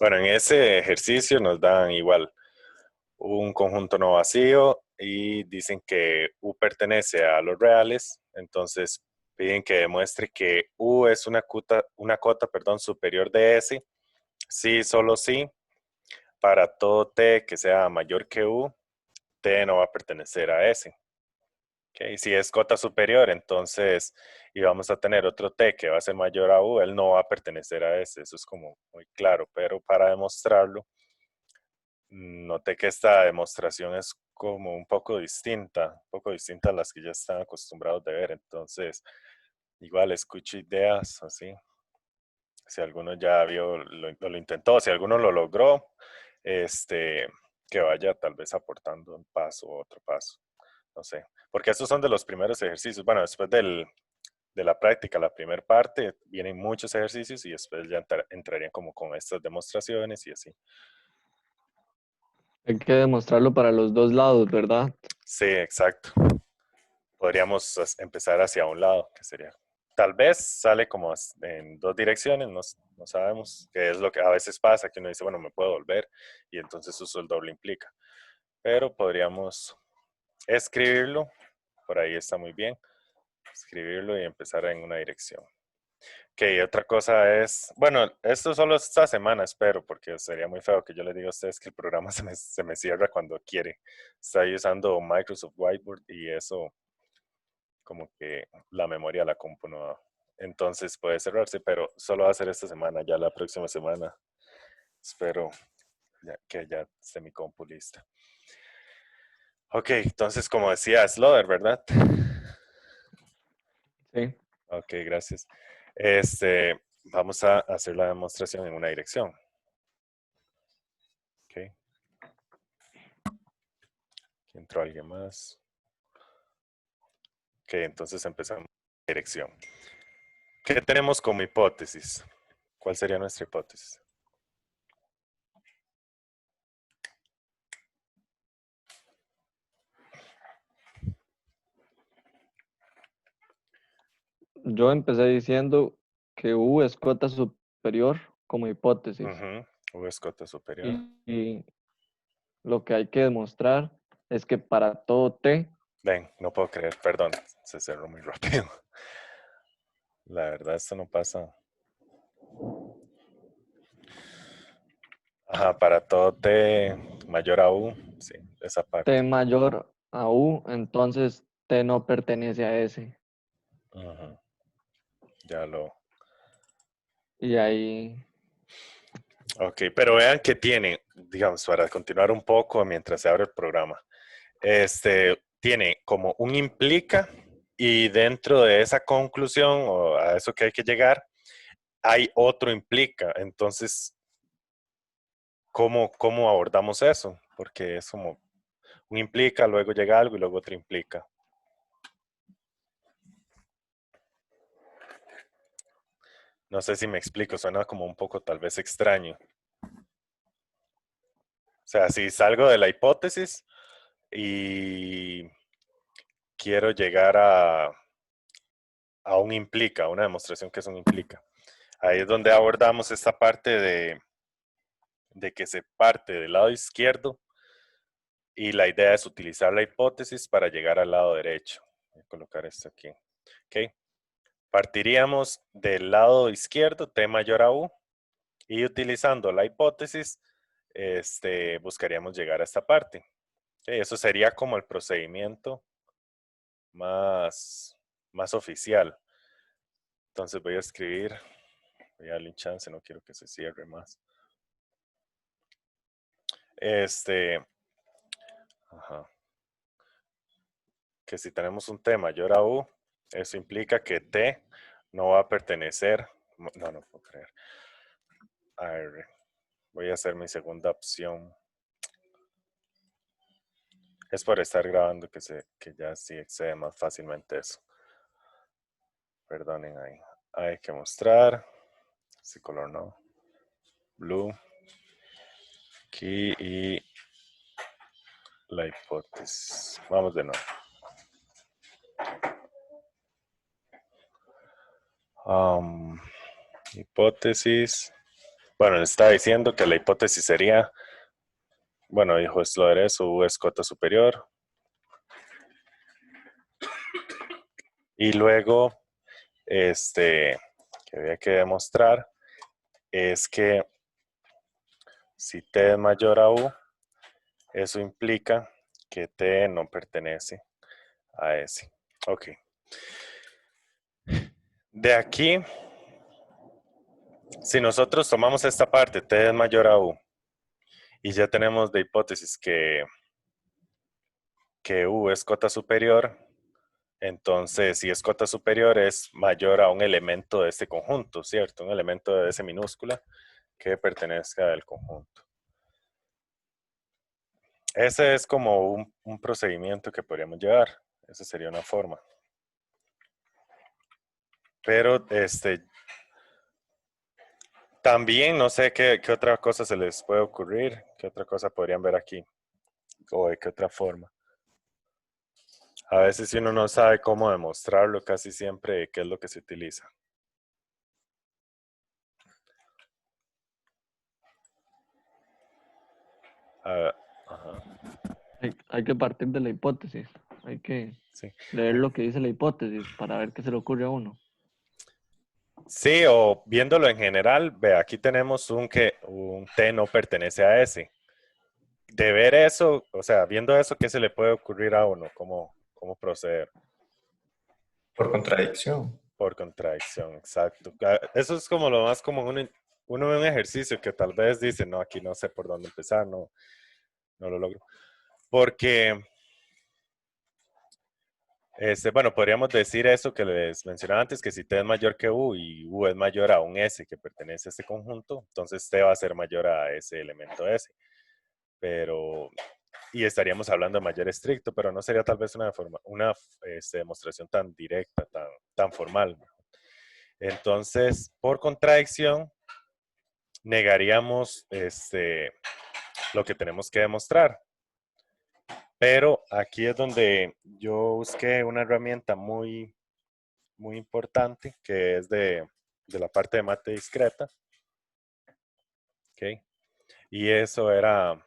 Bueno, en ese ejercicio nos dan igual un conjunto no vacío y dicen que U pertenece a los reales, entonces piden que demuestre que U es una cota, perdón, superior de S, sí, solo sí, para todo T que sea mayor que U, T no va a pertenecer a S. Okay. Si es cota superior, entonces, y vamos a tener otro T que va a ser mayor a U, él no va a pertenecer a S, eso es como muy claro, pero para demostrarlo, noté que esta demostración es como un poco distinta a las que ya están acostumbrados de ver. Entonces, igual escucho ideas así. Si alguno ya vio, lo intentó, si alguno lo logró, este, que vaya tal vez aportando un paso o otro paso. No sé. Porque estos son de los primeros ejercicios. Bueno, después de la práctica, la primera parte, vienen muchos ejercicios y después ya entrarían como con estas demostraciones y así. Hay que demostrarlo para los dos lados, ¿verdad? Sí, exacto. Podríamos empezar hacia un lado, que sería. Tal vez sale como en dos direcciones, no, no sabemos, que es lo que a veces pasa, que uno dice, bueno, me puedo volver, y entonces uso el doble implica. Pero podríamos escribirlo, por ahí está muy bien, escribirlo y empezar en una dirección. Ok, otra cosa es, bueno, esto solo esta semana espero, porque sería muy feo que yo le diga a ustedes que el programa se me cierra cuando quiere. Estoy usando Microsoft Whiteboard y eso como que la memoria la compu no. Entonces puede cerrarse, pero solo va a ser esta semana, ya la próxima semana. Espero que ya esté mi compu lista. Ok, entonces como decía, Slaughter, ¿verdad? Sí. Ok, gracias. Vamos a hacer la demostración en una dirección. Ok, aquí entró alguien más. Ok, entonces empezamos la dirección. ¿Qué tenemos como hipótesis? ¿Cuál sería nuestra hipótesis? Yo empecé diciendo que U es cota superior como hipótesis. V es cota superior. Y lo que hay que demostrar es que para todo T, Ven, no puedo creer, perdón, se cerró muy rápido. La verdad, esto no pasa. Ajá, para todo T mayor a U, sí, esa T parte. mayor a U, entonces T no pertenece a S. Ujú, ya lo. Y ahí, Ok, pero vean que tiene, digamos, para continuar un poco mientras se abre el programa. Tiene como un implica y dentro de esa conclusión o a eso que hay que llegar, hay otro implica. Entonces, ¿cómo abordamos eso? Porque es como un implica, luego llega algo y luego otro implica. No sé si me explico, suena como un poco tal vez extraño. O sea, si salgo de la hipótesis y quiero llegar a un implica, una demostración que es un implica. Ahí es donde abordamos esta parte de que se parte del lado izquierdo y la idea es utilizar la hipótesis para llegar al lado derecho. Voy a colocar esto aquí. ¿Ok? Partiríamos del lado izquierdo, T mayor a U, y utilizando la hipótesis, buscaríamos llegar a esta parte. ¿Ok? Eso sería como el procedimiento más, más oficial. Entonces voy a escribir, voy a darle un chance, no quiero que se cierre más. Ajá, que si tenemos un T mayor a U, eso implica que T no va a pertenecer, no puedo creer. A ver, voy a hacer mi segunda opción. Es por estar grabando que ya sí excede más fácilmente eso. Perdonen ahí. Hay que mostrar. Ese color no. Blue. Aquí y la hipótesis. Vamos de nuevo. Hipótesis. Bueno, le estaba diciendo que la hipótesis sería, bueno, dijo Schroeder eso, U es cota superior. Y luego, que había que demostrar es que si T es mayor a U, eso implica que T no pertenece a S. Ok. De aquí, si nosotros tomamos esta parte, T es mayor a U, y ya tenemos de hipótesis que U es cota superior, entonces si es cota superior es mayor a un elemento de este conjunto, ¿cierto? Un elemento de S minúscula que pertenezca al conjunto. Ese es como un procedimiento que podríamos llevar. Esa sería una forma. Pero también no sé qué otra cosa se les puede ocurrir, qué otra cosa podrían ver aquí, o de qué otra forma. A veces si uno no sabe cómo demostrarlo, casi siempre qué es lo que se utiliza. Ah, ajá, Hay que partir de la hipótesis. Hay que sí. leer lo que dice la hipótesis para ver qué se le ocurre a uno. Sí, o viéndolo en general, ve, aquí tenemos que un T no pertenece a S. De ver eso, o sea, viendo eso, ¿qué se le puede ocurrir a uno? ¿Cómo proceder? Por contradicción. Por contradicción, exacto. Eso es como lo más común. Uno ve un ejercicio que tal vez dice, no, aquí no sé por dónde empezar, no lo logro. Porque, bueno, podríamos decir eso que les mencionaba antes, que si T es mayor que U y U es mayor a un S que pertenece a este conjunto, entonces T va a ser mayor a ese elemento S. Pero, y estaríamos hablando de mayor estricto, pero no sería tal vez una demostración tan directa, tan formal. Entonces, por contradicción, negaríamos lo que tenemos que demostrar. Pero aquí es donde yo busqué una herramienta muy, muy importante que es de la parte de mate discreta. ¿Okay? Y eso era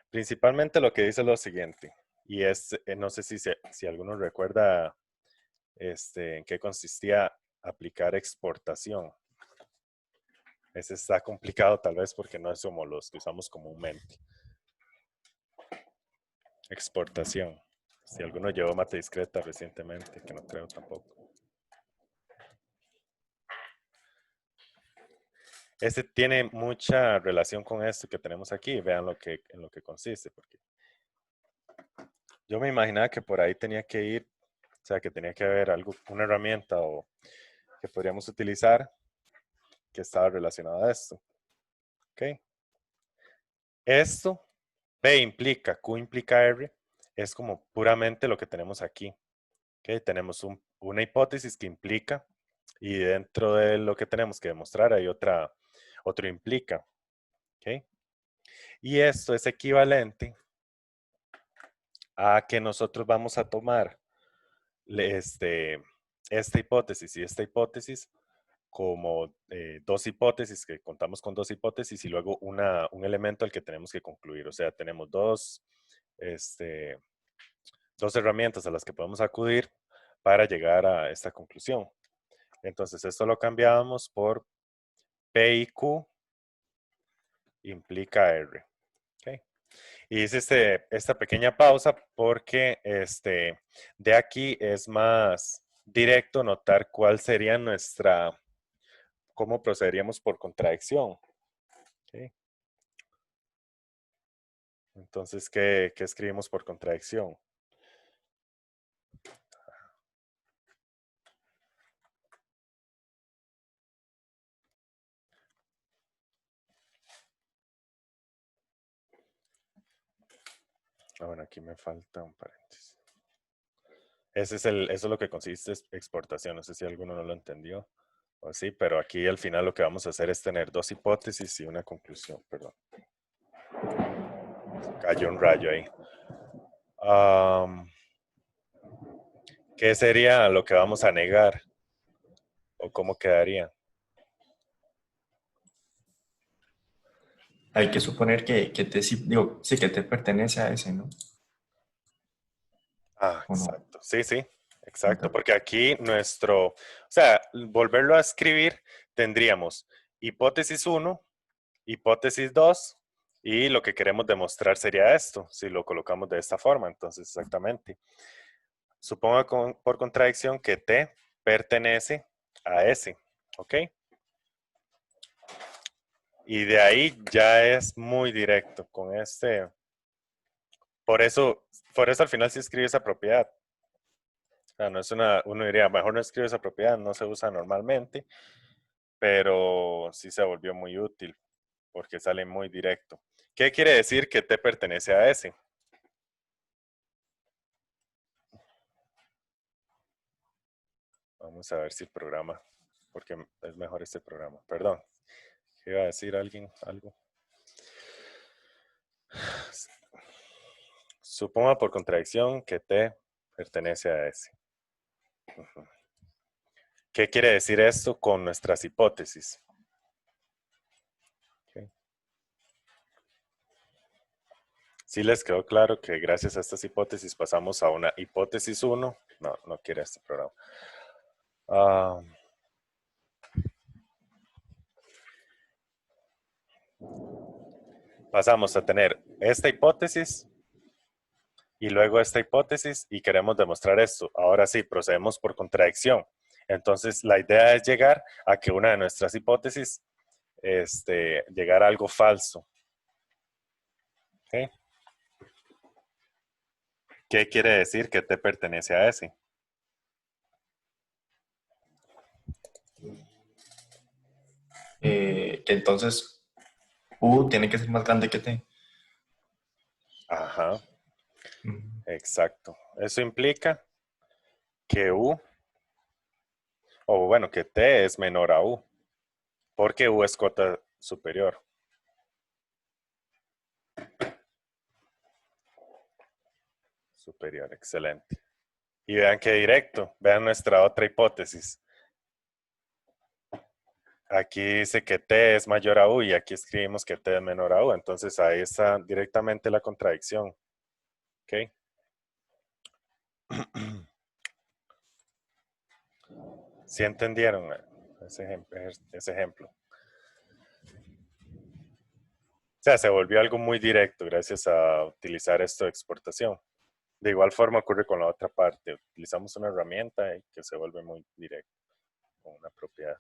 principalmente lo que dice lo siguiente. Y es, no sé si alguno recuerda en qué consistía aplicar exportación. Ese está complicado tal vez porque no es como los que usamos comúnmente. Exportación. Si alguno llevó mate discreta recientemente, que no creo tampoco. Este tiene mucha relación con esto que tenemos aquí. Vean en lo que consiste. Porque yo me imaginaba que por ahí tenía que ir, o sea, que tenía que haber una herramienta o que podríamos utilizar que estaba relacionada a esto. ¿Ok? Esto, P implica, Q implica R, es como puramente lo que tenemos aquí. ¿Ok? Tenemos una hipótesis que implica y dentro de lo que tenemos que demostrar hay otro implica. ¿Ok? Y esto es equivalente a que nosotros vamos a tomar esta hipótesis y esta hipótesis como dos hipótesis, que contamos con dos hipótesis y luego un elemento al que tenemos que concluir. O sea, tenemos dos herramientas a las que podemos acudir para llegar a esta conclusión. Entonces, esto lo cambiamos por P y Q implica R. ¿Okay? Y hice esta pequeña pausa porque de aquí es más directo notar cuál sería cómo procederíamos por contradicción. ¿Okay? Entonces, ¿qué escribimos por contradicción? Bueno, aquí me falta un paréntesis. Eso es lo que consiste exportación. No sé si alguno no lo entendió o sí, pero aquí al final lo que vamos a hacer es tener dos hipótesis y una conclusión. Perdón. Cayó un rayo ahí. ¿Qué sería lo que vamos a negar? ¿O cómo quedaría? Hay que suponer que T sí, digo, sí que T pertenece a ese, ¿no? Ah, ¿O no? exacto. Sí, sí, ¿No exacto. Porque aquí o sea, volverlo a escribir, tendríamos hipótesis uno, hipótesis 2 y lo que queremos demostrar sería esto, si lo colocamos de esta forma. Entonces, exactamente. Supongo por contradicción que T pertenece a S, ¿ok? Y de ahí ya es muy directo con este. Por eso, por eso al final sí escribe esa propiedad. O sea, no es uno diría, mejor no escribe esa propiedad, no se usa normalmente, pero sí se volvió muy útil porque sale muy directo. ¿Qué quiere decir que T pertenece a S? Vamos a ver si el programa, porque es mejor este programa. Perdón, ¿qué iba a decir alguien algo? Suponga por contradicción que T pertenece a S. ¿Qué quiere decir esto con nuestras hipótesis? Okay. Sí les quedó claro que gracias a estas hipótesis pasamos a una hipótesis 1. No, no quiere este programa. Pasamos a tener esta hipótesis y luego esta hipótesis y queremos demostrar esto. Ahora sí, procedemos por contradicción. Entonces, la idea es llegar a que una de nuestras hipótesis, llegar a algo falso. ¿Okay? ¿Qué quiere decir que T pertenece a S? Que entonces U tiene que ser más grande que T. Ajá, Mm. exacto. Eso implica que U, o bueno, que T es menor a U, porque U es cota superior. Superior, excelente. Y vean qué directo, vean nuestra otra hipótesis. Aquí dice que T es mayor a U y aquí escribimos que T es menor a U. Entonces ahí está directamente la contradicción. ¿Ok? ¿Sí entendieron ese ejemplo? O sea, se volvió algo muy directo gracias a utilizar esto de exportación. De igual forma ocurre con la otra parte. Utilizamos una herramienta que se vuelve muy directo con una propiedad.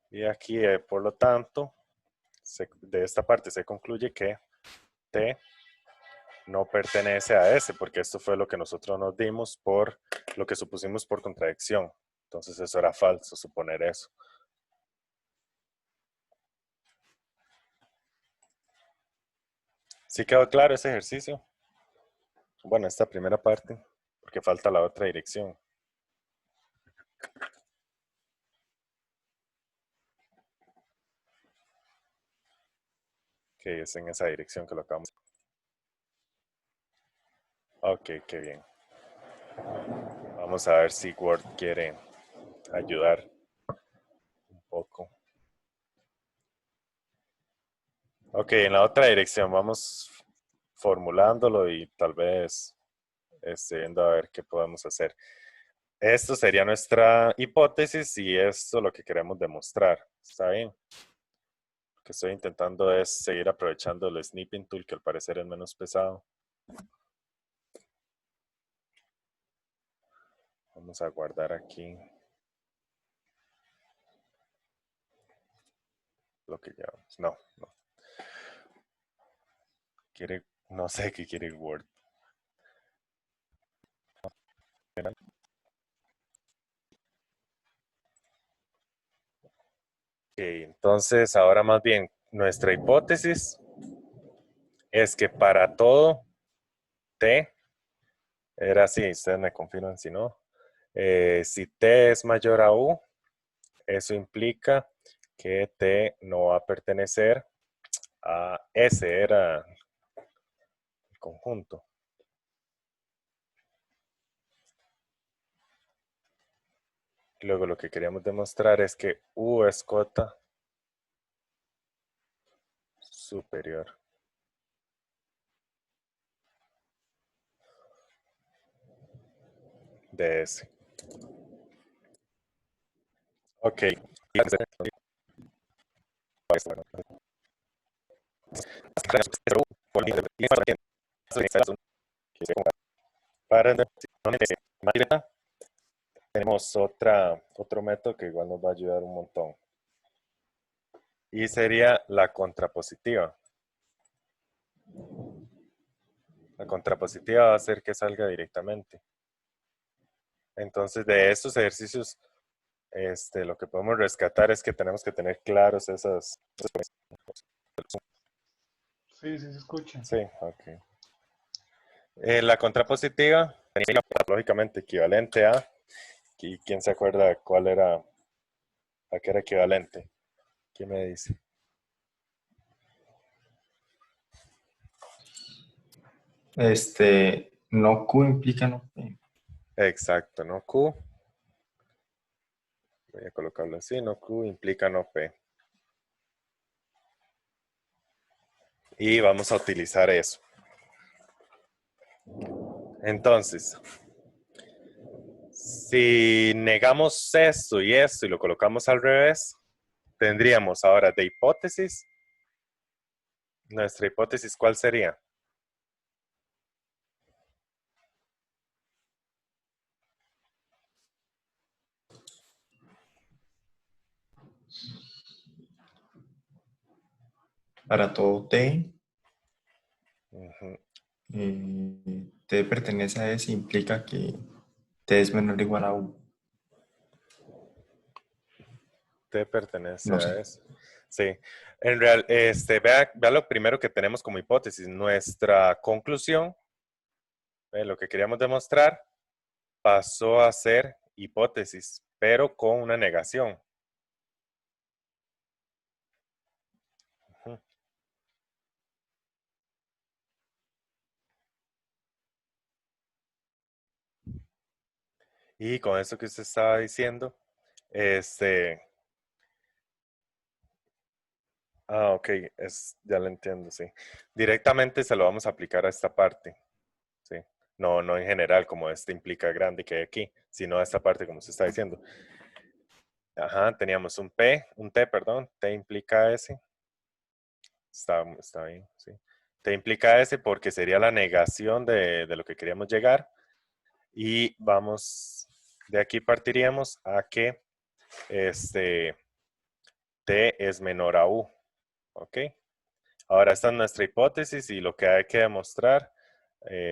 Y aquí, por lo tanto, de esta parte se concluye que T no pertenece a S, porque esto fue lo que nosotros nos dimos por lo que supusimos por contradicción. Entonces eso era falso, suponer eso. ¿Sí quedó claro ese ejercicio? Bueno, esta primera parte, porque falta la otra dirección. Que es en esa dirección que lo acabamos. Ok, qué bien. Vamos a ver si Word quiere ayudar un poco. Ok, en la otra dirección vamos formulándolo y tal vez viendo a ver qué podemos hacer. Esto sería nuestra hipótesis y esto es lo que queremos demostrar. ¿Está bien? Lo que estoy intentando es seguir aprovechando el snipping tool, que al parecer es menos pesado. Vamos a guardar aquí lo que llevamos. No, no. No sé qué quiere Word. Ok, entonces ahora más bien nuestra hipótesis es que para todo T, era así, ustedes me confirman si no, si T es mayor a U, eso implica que T no va a pertenecer a S, era el conjunto. Y luego lo que queríamos demostrar es que U es cota superior de S. Ok. Para tenemos otro método que igual nos va a ayudar un montón. Y sería la contrapositiva. La contrapositiva va a hacer que salga directamente. Entonces, de estos ejercicios, lo que podemos rescatar es que tenemos que tener claros esas. Sí, sí se escucha. Sí, ok. La contrapositiva sería lógicamente equivalente a. ¿Y quién se acuerda cuál era, a qué era equivalente? ¿Quién me dice? No Q implica no P. Exacto, no Q. Voy a colocarlo así, no Q implica no P. Y vamos a utilizar eso. Entonces, si negamos esto y lo colocamos al revés, tendríamos ahora de hipótesis. Nuestra hipótesis, ¿cuál sería? Para todo T, Ujú. T pertenece a S implica que T es menor o igual a U. T pertenece No a sé. eso. Sí. En real, vea lo primero que tenemos como hipótesis. Nuestra conclusión, lo que queríamos demostrar, pasó a ser hipótesis, pero con una negación. Ujú. Y con eso que usted estaba diciendo, ok, ya lo entiendo, sí. Directamente se lo vamos a aplicar a esta parte, sí. No, no en general, como implica grande que hay aquí, sino a esta parte, como usted está diciendo. Ajá, teníamos un T, perdón, T implica S. Está bien, sí. T implica S porque sería la negación de lo que queríamos llegar. Y de aquí partiríamos a que T es menor a U. ¿Ok? Ahora esta es nuestra hipótesis y lo que hay que demostrar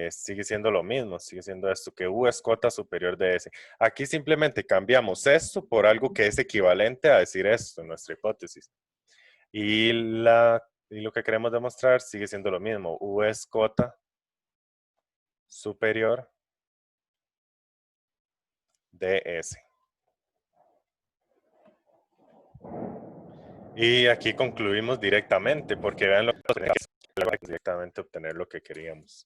sigue siendo lo mismo, sigue siendo esto, que U es cota superior de S. Aquí simplemente cambiamos esto por algo que es equivalente a decir esto en nuestra hipótesis. Y lo que queremos demostrar sigue siendo lo mismo. U es cota superior de S. Y aquí concluimos directamente, porque vean lo que directamente obtener lo que queríamos.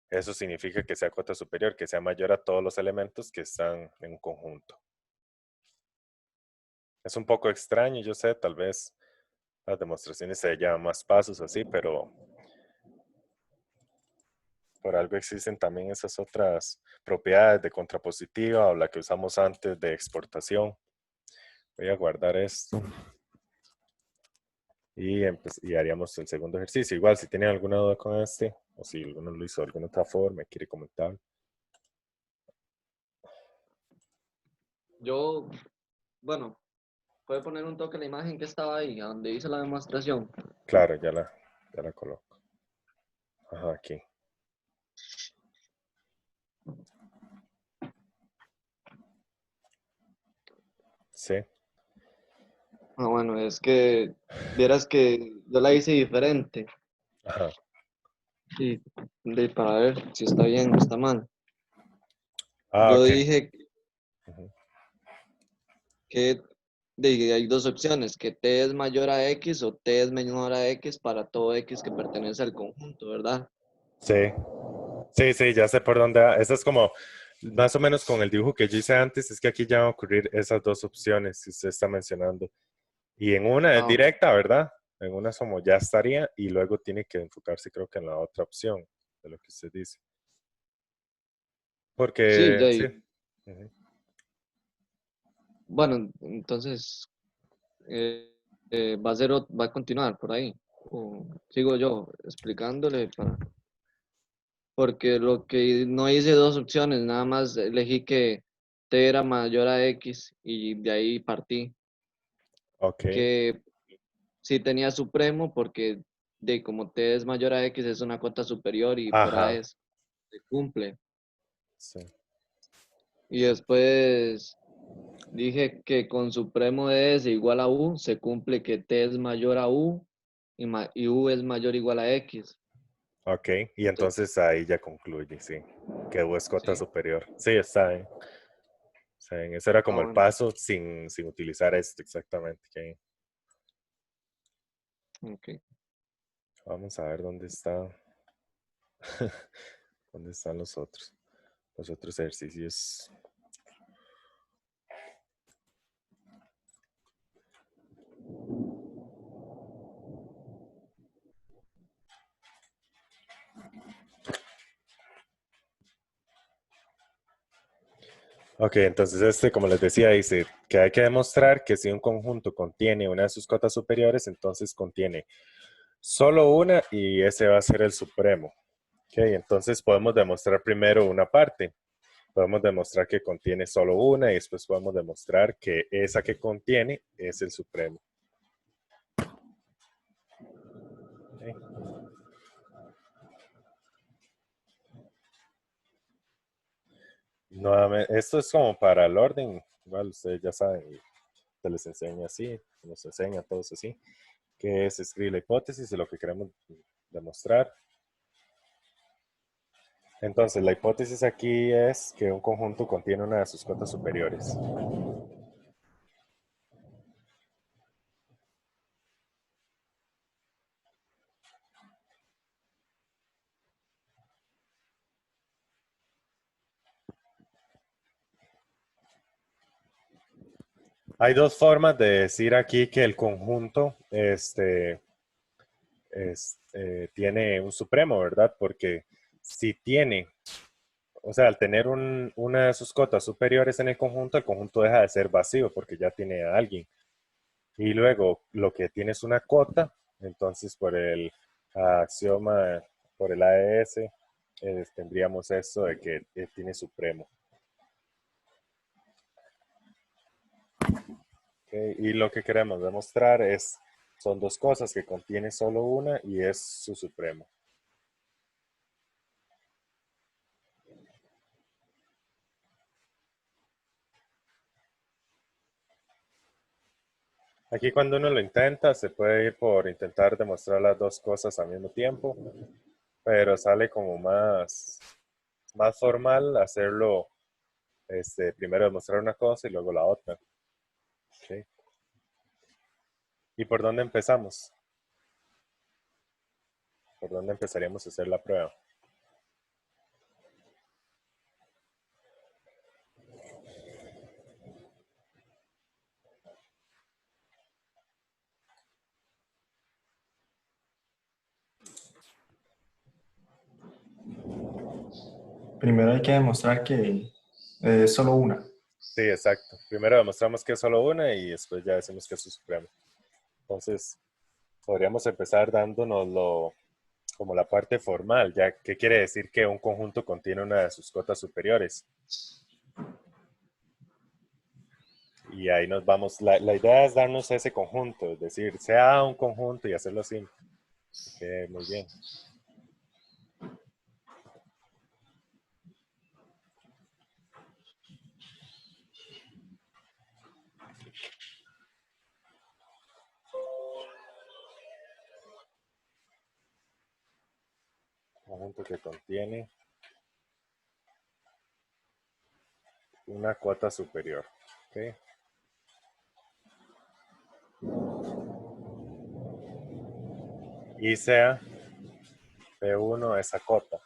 Eso significa que sea cota superior, que sea mayor a todos los elementos que están en un conjunto. Es un poco extraño, yo sé, tal vez las demostraciones se llevan más pasos así, pero por algo existen también esas otras propiedades de contrapositiva o la que usamos antes de exportación. Voy a guardar esto. Y haríamos el segundo ejercicio. Igual, si tienen alguna duda con o si alguno lo hizo de alguna otra forma, quiere comentar. Yo, bueno, puede poner un toque a la imagen que estaba ahí, a donde hice la demostración. Claro, ya la coloco. Ajá, aquí. Sí. Ah, bueno, es que vieras que yo la hice diferente. Ajá. Y para ver si está bien o está mal. Ah, Yo ok. dije Ujú. que hay dos opciones, que T es mayor a X o T es menor a X para todo X que pertenece al conjunto, ¿verdad? Sí. Sí, ya sé por dónde va. Eso es como, más o menos con el dibujo que yo hice antes, es que aquí ya van a ocurrir esas dos opciones que usted está mencionando. Y en una es Ah, directa, ¿verdad? En una como ya estaría y luego tiene que enfocarse creo que en la otra opción de lo que usted dice. Sí, Porque, sí. Ujú. bueno, entonces va a ser, va a continuar por ahí. O sigo yo explicándole porque lo que no hice dos opciones, nada más elegí que t era mayor a x y de ahí partí. Ok, Que sí tenía supremo porque de como t es mayor a x es una cota superior y por A ajá, se cumple. sí. Y después dije que con supremo de s igual a u se cumple que t es mayor a u y u es mayor o igual a x. Ok, y Entonces, entonces ahí ya concluye, sí, que U es cota sí, superior. Sí, está bien. Está bien. Ese era como el bueno, paso sin utilizar esto exactamente. Ok. ok. Vamos a ver dónde está. ¿Dónde están los otros ejercicios? Ok, entonces como les decía, dice que hay que demostrar que si un conjunto contiene una de sus cotas superiores, entonces contiene solo una y ese va a ser el supremo. Ok, entonces podemos demostrar primero una parte. Podemos demostrar que contiene solo una y después podemos demostrar que esa que contiene es el supremo. Okay. Nuevamente, esto es como para el orden, igual ustedes ya saben, se les enseña así, nos enseña a todos así, que es escribir la hipótesis de lo que queremos demostrar. Entonces, la hipótesis aquí es que un conjunto contiene una de sus cotas superiores. Hay dos formas de decir aquí que el conjunto tiene un supremo, ¿verdad? Porque si tiene, o sea, al tener una de sus cotas superiores en el conjunto deja de ser vacío porque ya tiene a alguien. Y luego lo que tiene es una cota, entonces por el axioma, por el AES, tendríamos eso de que tiene supremo. ¿Okay? Y lo que queremos demostrar son dos cosas, que contiene solo una y es su supremo. Aquí cuando uno lo intenta, se puede ir por intentar demostrar las dos cosas al mismo tiempo, pero sale como más formal hacerlo, primero demostrar una cosa y luego la otra. ¿Okay? ¿Y por dónde empezamos? ¿Por dónde empezaríamos a hacer la prueba? Primero hay que demostrar que es solo una. Sí, exacto. Primero demostramos que es solo una y después ya decimos que es su supremo. Entonces, podríamos empezar dándonos como la parte formal, ya que quiere decir que un conjunto contiene una de sus cotas superiores. Y ahí nos vamos. La idea es darnos ese conjunto, es decir, sea un conjunto y hacerlo así. Ok, muy bien. Conjunto que contiene una cota superior. Okay. Y sea P1 esa cota.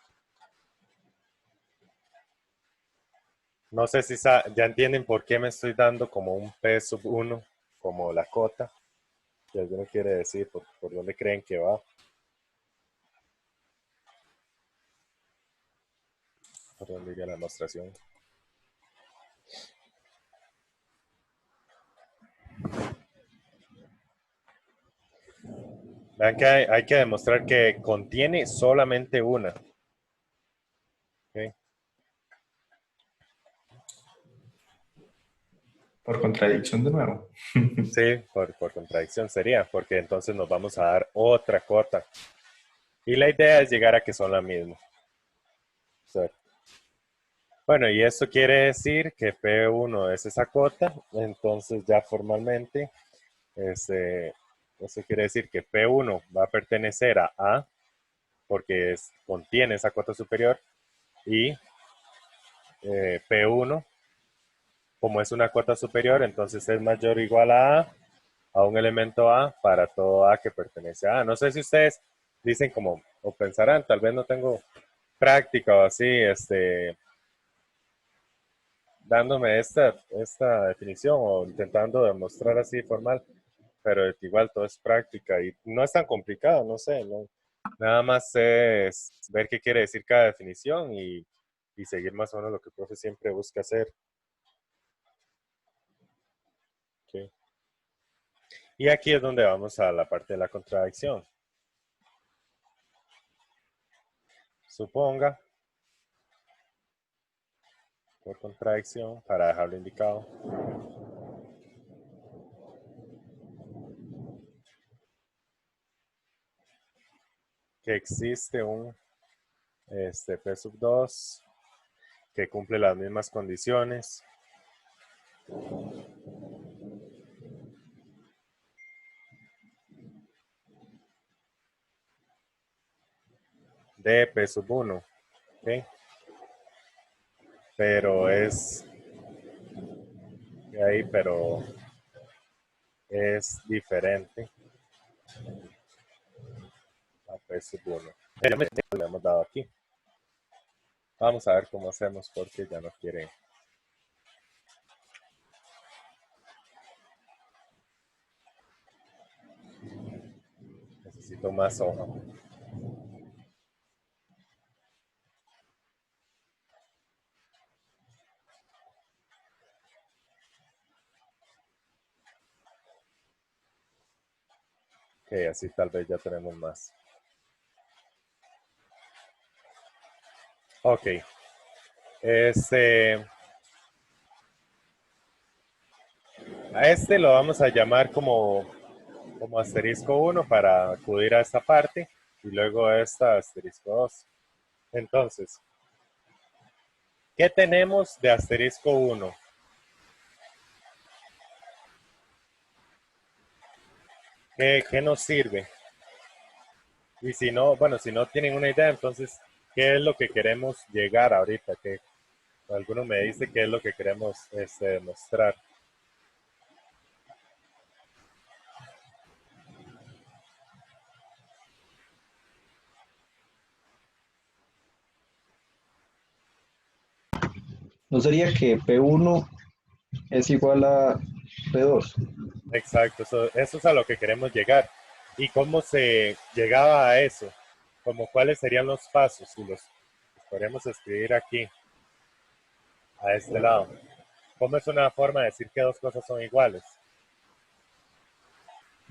No sé si ya entienden por qué me estoy dando como un P sub 1, como la cota. Si alguno quiere decir por dónde creen que va. ¿Por dónde iría la demostración? Vean que hay que demostrar que contiene solamente una. ¿Ok? Por contradicción de nuevo. Sí, por contradicción sería, porque entonces nos vamos a dar otra cota. Y la idea es llegar a que son la misma. O sea, bueno, y esto quiere decir que P1 es esa cota, entonces ya formalmente, eso quiere decir que P1 va a pertenecer a A, porque contiene esa cota superior, y P1, como es una cota superior, entonces es mayor o igual a un elemento A para todo A que pertenece a A. No sé si ustedes dicen como, o pensarán, tal vez no tengo práctica o así, dándome esta definición o intentando demostrar así formal, pero igual todo es práctica y no es tan complicado, no sé, ¿no? Nada más es ver qué quiere decir cada definición y seguir más o menos lo que el profe siempre busca hacer. ¿Ok? Y aquí es donde vamos a la parte de la contradicción. Suponga, por contradicción, para dejarlo indicado, que existe un P sub 2 que cumple las mismas condiciones de P sub 1, ¿ok? Pero es diferente a P sub 1. Ya le hemos dado aquí. Vamos a ver cómo hacemos porque ya no quiere. Necesito más hoja. Ok, así tal vez ya tenemos más. Ok. A este lo vamos a llamar como asterisco 1 para acudir a esta parte y luego a esta asterisco 2. Entonces, ¿qué tenemos de asterisco 1? ¿Qué nos sirve? Y si no, bueno, si no tienen una idea, entonces, ¿qué es lo que queremos llegar ahorita? Que alguno me dice qué es lo que queremos demostrar. ¿No sería que P1 es igual a P2? Exacto, eso es a lo que queremos llegar. ¿Y cómo se llegaba a eso? Como cuáles serían los pasos y los podríamos escribir aquí, a este lado. ¿Cómo es una forma de decir que dos cosas son iguales?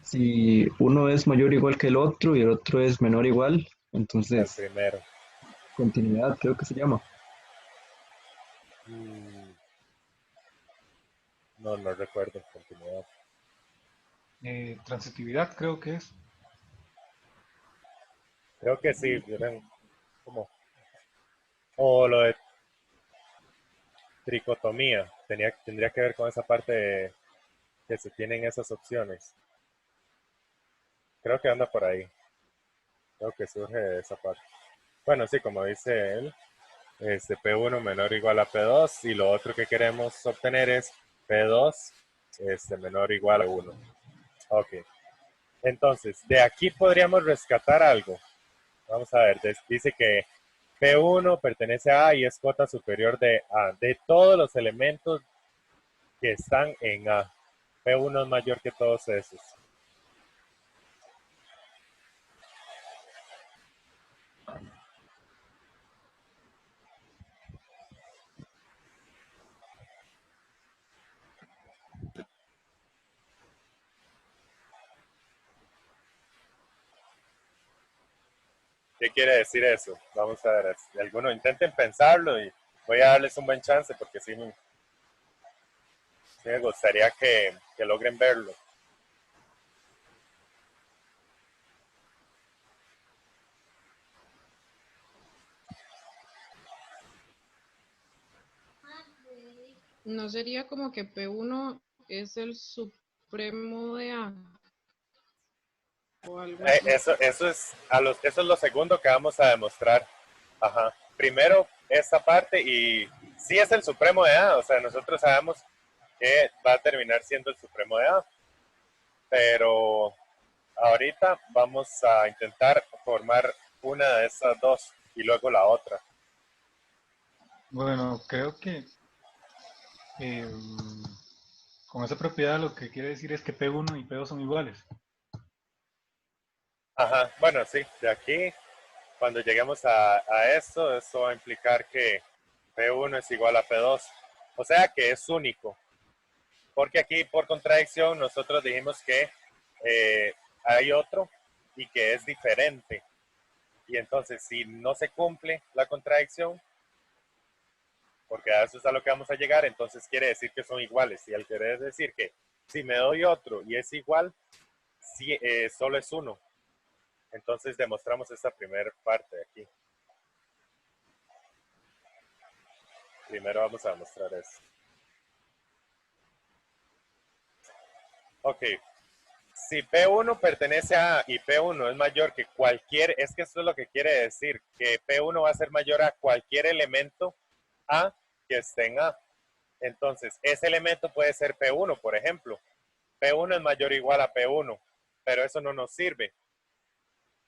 Si uno es mayor o igual que el otro y el otro es menor o igual, El entonces primero. continuidad creo que se llama. Mm, no recuerdo continuidad. Transitividad creo que es. Creo que sí, eran como. O lo de tricotomía. Tendría que ver con esa parte que se tienen esas opciones. Creo que anda por ahí. Creo que surge de esa parte. Bueno, sí, como dice él, P1 menor o igual a P2 y lo otro que queremos obtener es P2 menor o igual a 1. Ok. Entonces, de aquí podríamos rescatar algo. Vamos a ver, dice que P1 pertenece a A y es cota superior de A. De todos los elementos que están en A, P1 es mayor que todos esos. ¿Qué quiere decir eso? Vamos a ver. Algunos intenten pensarlo y voy a darles un buen chance porque sí, sí me gustaría que logren verlo. ¿No sería como que P1 es el supremo de A o algo así? Eso es lo segundo que vamos a demostrar. Ajá. Primero, esta parte y sí es el supremo de A, o sea, nosotros sabemos que va a terminar siendo el supremo de A, pero ahorita vamos a intentar formar una de esas dos y luego la otra. Bueno, creo que eh, con esa propiedad lo que quiere decir es que P1 y P2 son iguales. Ajá, bueno, sí, de aquí, cuando lleguemos a esto, eso va a implicar que P1 es igual a P2, o sea que es único, porque aquí por contradicción nosotros dijimos que hay otro y que es diferente, y entonces si no se cumple la contradicción, porque a eso es a lo que vamos a llegar, entonces quiere decir que son iguales, y al querer decir que si me doy otro y es igual, sí, solo es uno. Entonces demostramos esta primera parte de aquí. Primero vamos a demostrar eso. Ok. Si P1 pertenece a A y P1 es mayor que cualquier, es que esto es lo que quiere decir, que P1 va a ser mayor a cualquier elemento A que esté en A. Entonces, ese elemento puede ser P1, por ejemplo. P1 es mayor o igual a P1, pero eso no nos sirve.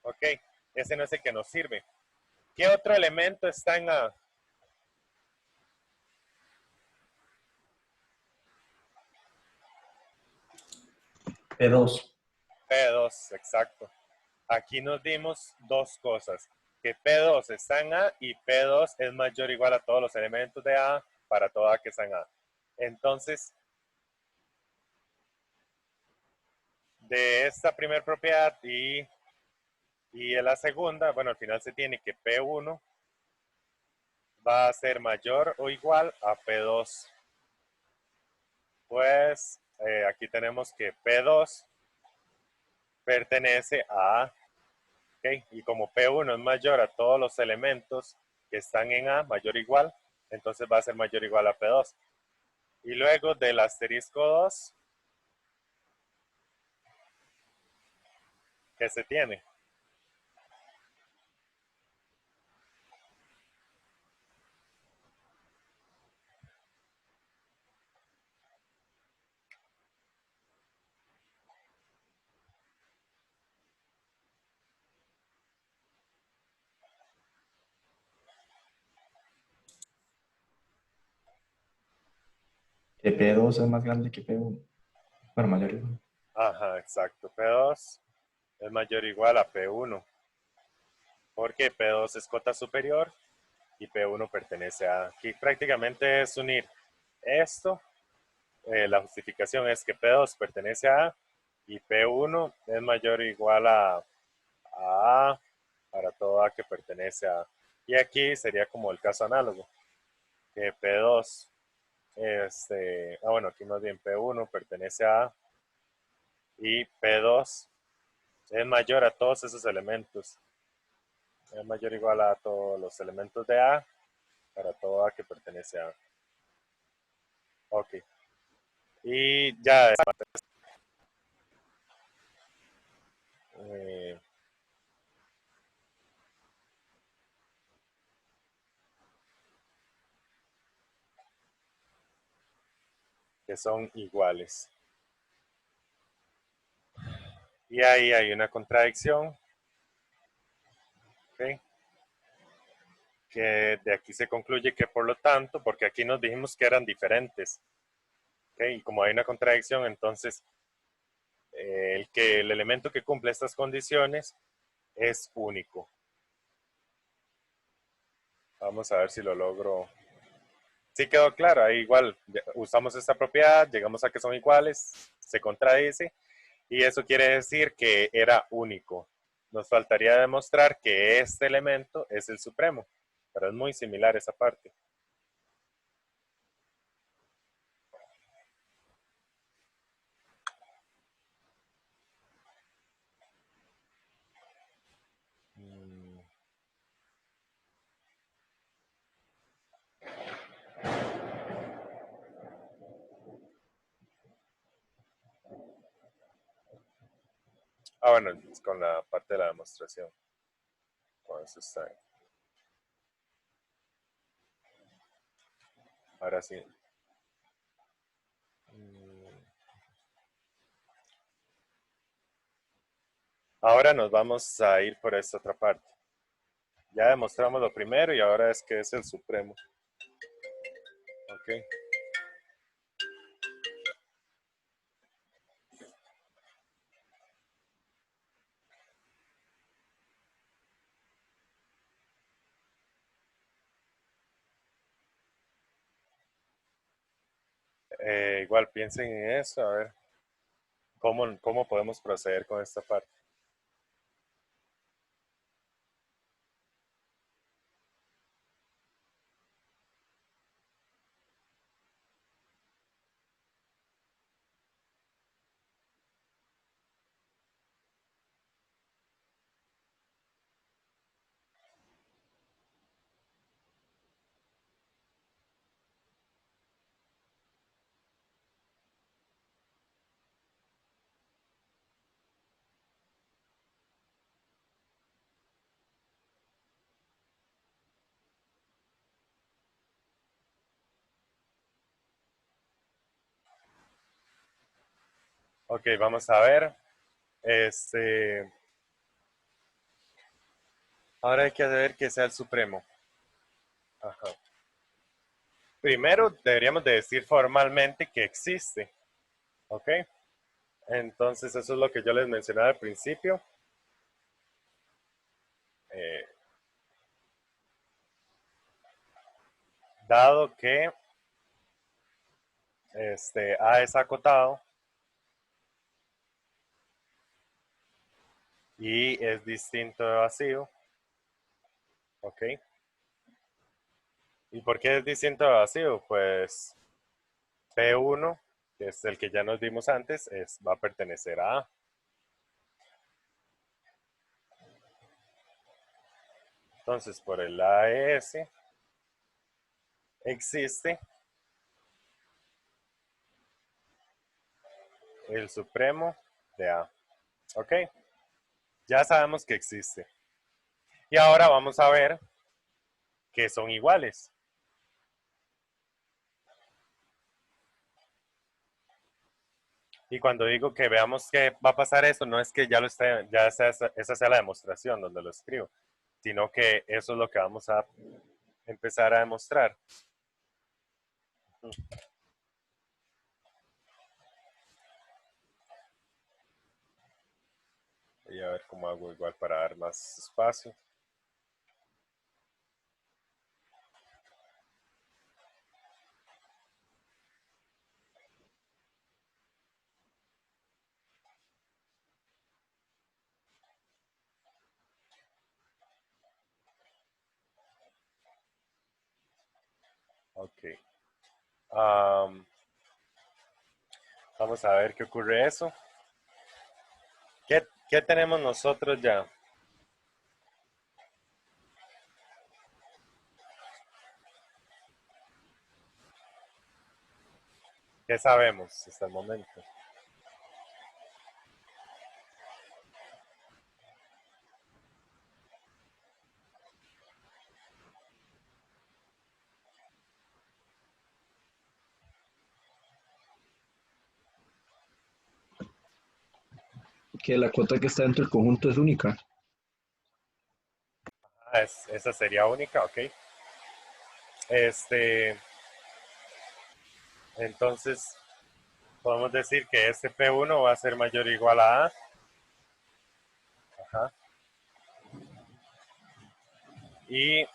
Ok, ese no es el que nos sirve. ¿Qué otro elemento está en A? P2. P2, exacto. Aquí nos dimos dos cosas, que P2 está en A y P2 es mayor o igual a todos los elementos de A para todo A que está en A. Entonces, de esta primera propiedad y de la segunda, bueno, al final se tiene que P1 va a ser mayor o igual a P2. Pues aquí tenemos que P2 pertenece a A. ¿Okay? Y como P1 es mayor a todos los elementos que están en A, mayor o igual, entonces va a ser mayor o igual a P2. Y luego del asterisco 2, ¿qué se tiene? Que P2 es más grande que P1. Bueno, mayor igual. Ajá, exacto. P2 es mayor o igual a P1. Porque P2 es cota superior y P1 pertenece a... Aquí prácticamente es unir esto. La justificación es que P2 pertenece a A y P1 es mayor o igual a A para todo A que pertenece a A. Y aquí sería como el caso análogo, que P2, bueno, aquí más bien P1 pertenece a A y P2 es mayor a todos esos elementos. Es mayor o igual a todos los elementos de A para todo A que pertenece a A. Ok. Y ya, eh, que son iguales. Y ahí hay una contradicción, ¿okay? Que de aquí se concluye que por lo tanto, porque aquí nos dijimos que eran diferentes, ¿okay? Y como hay una contradicción, entonces el elemento que cumple estas condiciones es único. Vamos a ver si lo logro. Sí quedó claro, ahí igual usamos esta propiedad, llegamos a que son iguales, se contradice, y eso quiere decir que era único. nos faltaría demostrar que este elemento es el supremo, pero es muy similar esa parte. Bueno, con la parte de la demostración. Con eso está bien. Ahora sí. Ahora nos vamos a ir por esta otra parte. Ya demostramos lo primero y ahora es que es el supremo. Ok. Igual piensen en eso, a ver cómo podemos proceder con esta parte. Ok, vamos a ver. Ahora hay que ver que sea el supremo. Ajá. Primero deberíamos de decir formalmente que existe. ¿Ok? Entonces eso es lo que yo les mencionaba al principio. Eh, dado que A es acotado y es distinto de vacío. ¿Ok? ¿Y por qué es distinto de vacío? Pues P1, que es el que ya nos dimos antes, va a pertenecer a A. Entonces, por el AES existe el supremo de A. ¿Ok? Ya sabemos que existe. Y ahora vamos a ver que son iguales. Y cuando digo que veamos que va a pasar eso, no es que ya lo esté, ya esa sea la demostración donde lo escribo, sino que eso es lo que vamos a empezar a demostrar. Voy a ver cómo hago igual para dar más espacio. Ok. Vamos a ver qué ocurre eso. ¿Qué tenemos nosotros ya? ¿Qué sabemos hasta el momento? Que la cuota que está dentro del conjunto es única. Esa sería única, ok. Entonces, podemos decir que este P1 va a ser mayor o igual a A. Ajá. Y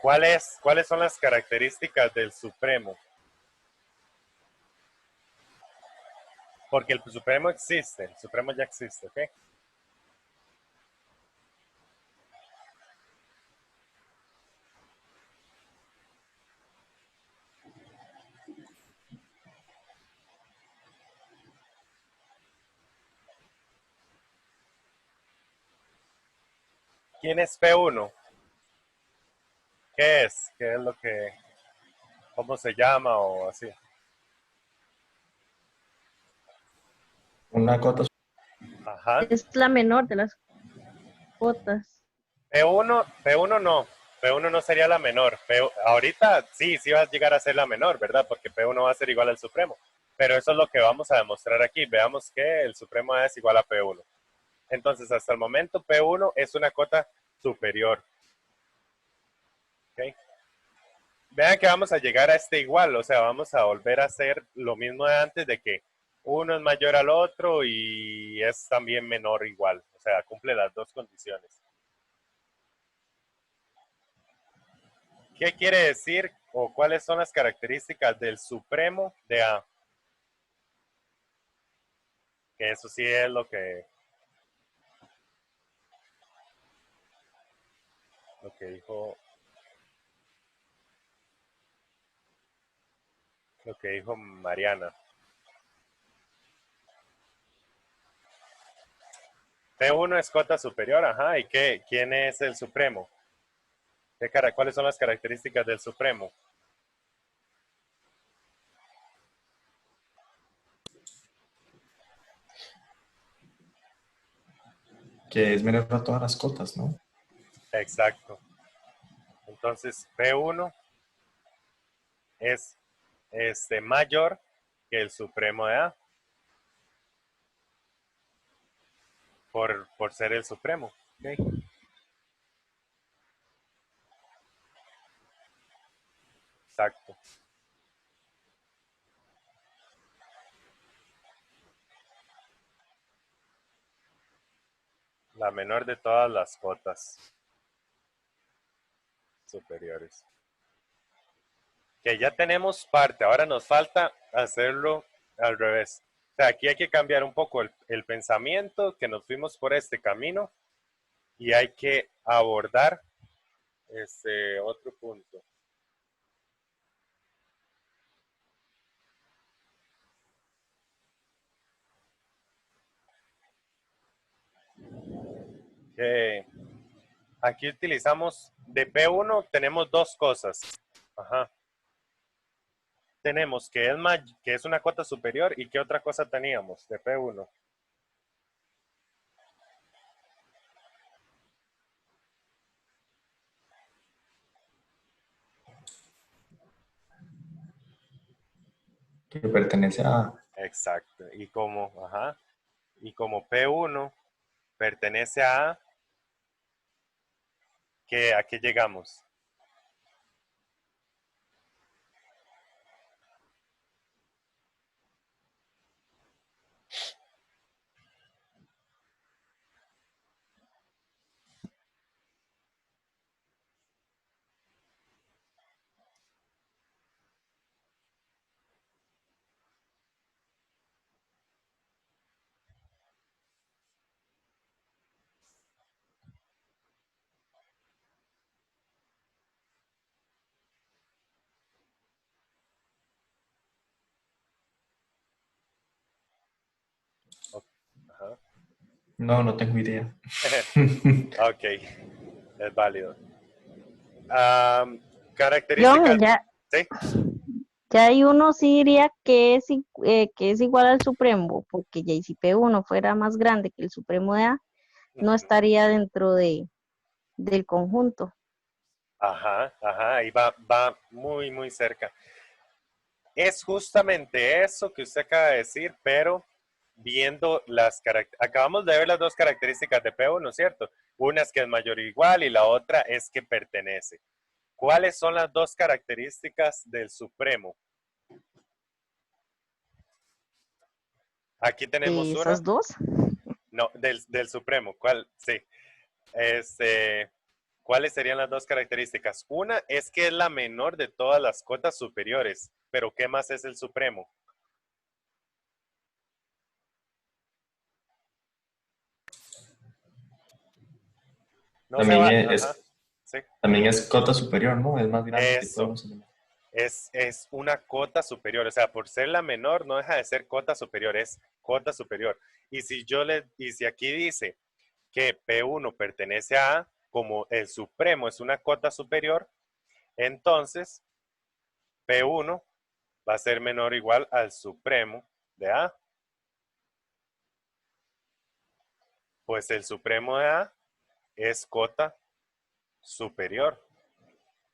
¿cuáles son las características del supremo? Porque el supremo existe, el supremo ya existe, ¿ok? ¿Quién es P1? ¿Qué es? ¿Qué es lo que, cómo se llama o así? Una cota. Ajá. Es la menor de las cotas. P1 no. P1 no sería la menor. Ahorita sí va a llegar a ser la menor, ¿verdad? Porque P1 va a ser igual al Supremo. Pero eso es lo que vamos a demostrar aquí. Veamos que el Supremo es igual a P1. Entonces, hasta el momento, P1 es una cota superior. ¿Okay? Vean que vamos a llegar a este igual, o sea, vamos a volver a hacer lo mismo de antes, de que uno es mayor al otro y es también menor igual. O sea, cumple las dos condiciones. ¿Qué quiere decir o cuáles son las características del supremo de A? Que eso sí es lo que dijo Mariana. P1 es cota superior, ajá, ¿y quién es el supremo? ¿Cuáles son las características del supremo? Que es menor a todas las cotas, ¿no? Exacto. Entonces, P1 es mayor que el supremo de A por ser el supremo. ¿Okay? Exacto. La menor de todas las cotas superiores. Que ya tenemos parte, ahora nos falta hacerlo al revés. O sea, aquí hay que cambiar un poco el pensamiento, que nos fuimos por este camino y hay que abordar este otro punto. Que aquí utilizamos de P1, tenemos dos cosas. Ajá. Tenemos que es una cota superior y ¿qué otra cosa teníamos de P1? Que pertenece a... Exacto. Y como P1 pertenece a A, ¿a qué llegamos? Ajá. No tengo idea. Ok, es válido. John, Características. ¿Sí? ya hay uno sí diría que es igual al Supremo, porque ya y si P1 fuera más grande que el Supremo de A, no estaría dentro del conjunto. Ajá, ahí va muy, muy cerca. Es justamente eso que usted acaba de decir, pero viendo acabamos de ver las dos características de P1, ¿cierto? Una es que es mayor o igual y la otra es que pertenece. ¿Cuáles son las dos características del Supremo? Aquí tenemos una. ¿Esas dos? No, del Supremo. ¿Cuál? Sí. ¿Cuáles serían las dos características? Una es que es la menor de todas las cotas superiores, pero ¿qué más es el Supremo? No se va. Sí. También es cota superior, ¿no? Es más grande que todos los elementos. Es una cota superior, o sea, por ser la menor no deja de ser cota superior, es cota superior. Y si aquí dice que P1 pertenece a A, como el supremo es una cota superior, entonces P1 va a ser menor o igual al supremo de A. Pues el supremo de A es cota superior.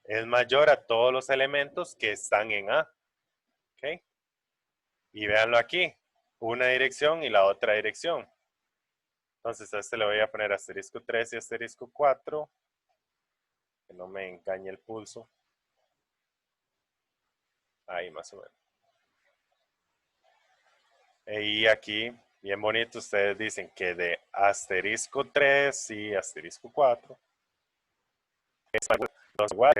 Es mayor a todos los elementos que están en A. ¿Ok? Y véanlo aquí. Una dirección y la otra dirección. Entonces a este le voy a poner asterisco 3 y asterisco 4. Que no me engañe el pulso. Ahí más o menos. Y aquí, bien bonito, ustedes dicen que de asterisco 3 y asterisco 4 es igual.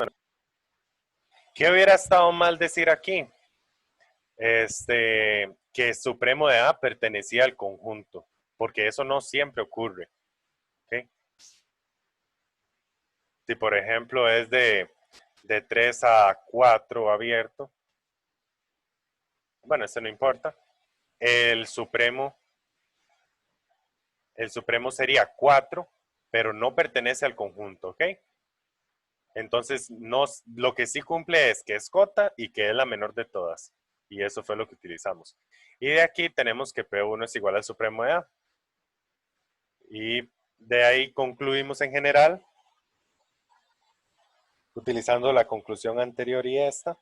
¿Qué hubiera estado mal decir aquí? Que el supremo de A pertenecía al conjunto, porque eso no siempre ocurre. ¿Okay? Si por ejemplo es de 3 a 4 abierto, bueno, eso no importa, el supremo sería 4, pero no pertenece al conjunto, ¿ok? Entonces, lo que sí cumple es que es cota y que es la menor de todas. Y eso fue lo que utilizamos. Y de aquí tenemos que P1 es igual al supremo de A. Y de ahí concluimos en general, utilizando la conclusión anterior y esta,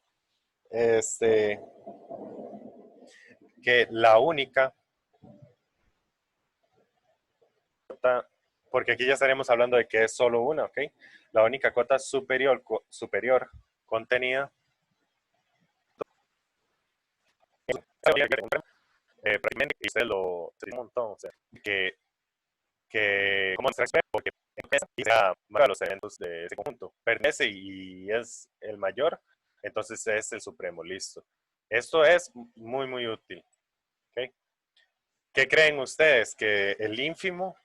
que la única cota, porque aquí ya estaremos hablando de que es solo una, ¿ok? La única cota superior contenida prácticamente, y usted lo un montón, o sea, que ¿cómo se explica? Porque sea a los eventos de ese conjunto, pertenece y es el mayor, entonces es el supremo, listo. Esto es muy, muy útil. ¿Okay? ¿Qué creen ustedes? ¿Que el ínfimo,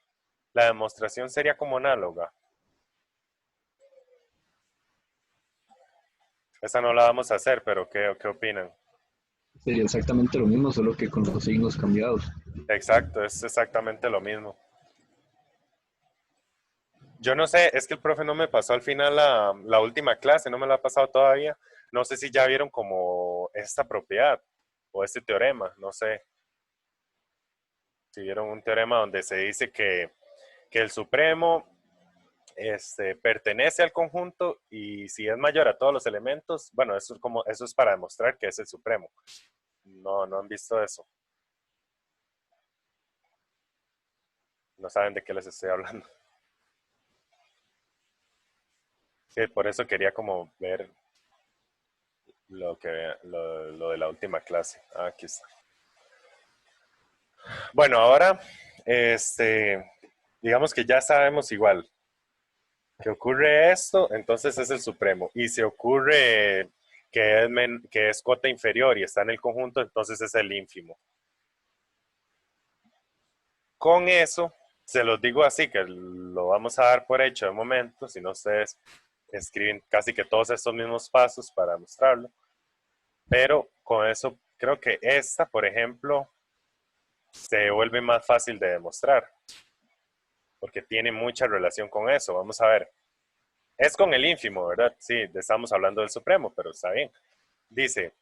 la demostración sería como análoga? Esa no la vamos a hacer, pero ¿qué opinan? Sería exactamente lo mismo, solo que con los signos cambiados. Exacto, es exactamente lo mismo. Yo no sé, es que el profe no me pasó al final la última clase, no me la ha pasado todavía. No sé si ya vieron como esta propiedad o este teorema, no sé. Si vieron un teorema donde se dice que el supremo pertenece al conjunto y si es mayor a todos los elementos, bueno, eso es para demostrar que es el supremo. No han visto eso. No saben de qué les estoy hablando. Sí, por eso quería como ver lo de la última clase. Aquí está. Bueno, ahora, digamos que ya sabemos igual que ocurre esto, entonces es el supremo. Y si ocurre que es cota inferior y está en el conjunto, entonces es el ínfimo. Con eso, se los digo así, que lo vamos a dar por hecho de momento, si no ustedes escriben casi que todos estos mismos pasos para mostrarlo. Pero con eso, creo que esta, por ejemplo, se vuelve más fácil de demostrar, porque tiene mucha relación con eso. Vamos a ver. Es con el ínfimo, ¿verdad? Sí, estamos hablando del supremo, pero está bien. Dice,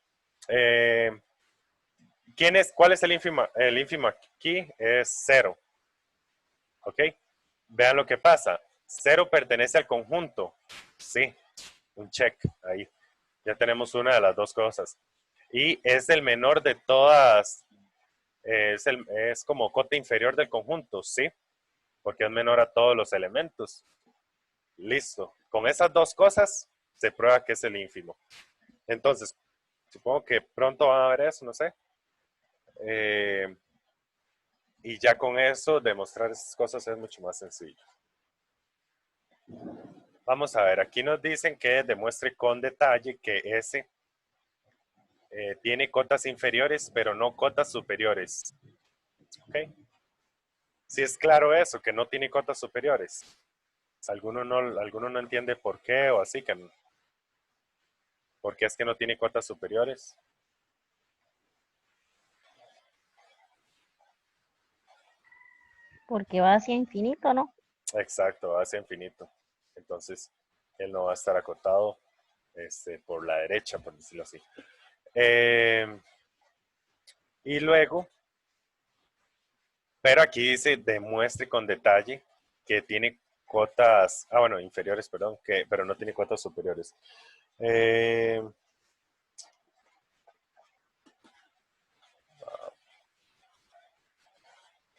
¿cuál es el ínfimo? El ínfimo aquí es 0. ¿Ok? Vean lo que pasa. 0 pertenece al conjunto. Sí, un check ahí. Ya tenemos una de las dos cosas. Y es el menor de todas. Es como cota inferior del conjunto, ¿sí? Porque es menor a todos los elementos. Listo. Con esas dos cosas se prueba que es el ínfimo. Entonces, supongo que pronto van a ver eso, no sé. Y ya con eso, demostrar esas cosas es mucho más sencillo. Vamos a ver, aquí nos dicen que demuestre con detalle que S tiene cotas inferiores, pero no cotas superiores. ¿Ok? Si es claro eso, que no tiene cotas superiores. Alguno no entiende por qué o así, que ¿por qué es que no tiene cotas superiores? Porque va hacia infinito, ¿no? Exacto, hacia infinito. Entonces, él no va a estar acotado por la derecha, por decirlo así. Y luego, pero aquí dice demuestre con detalle que tiene cotas, bueno, inferiores, perdón, pero no tiene cotas superiores.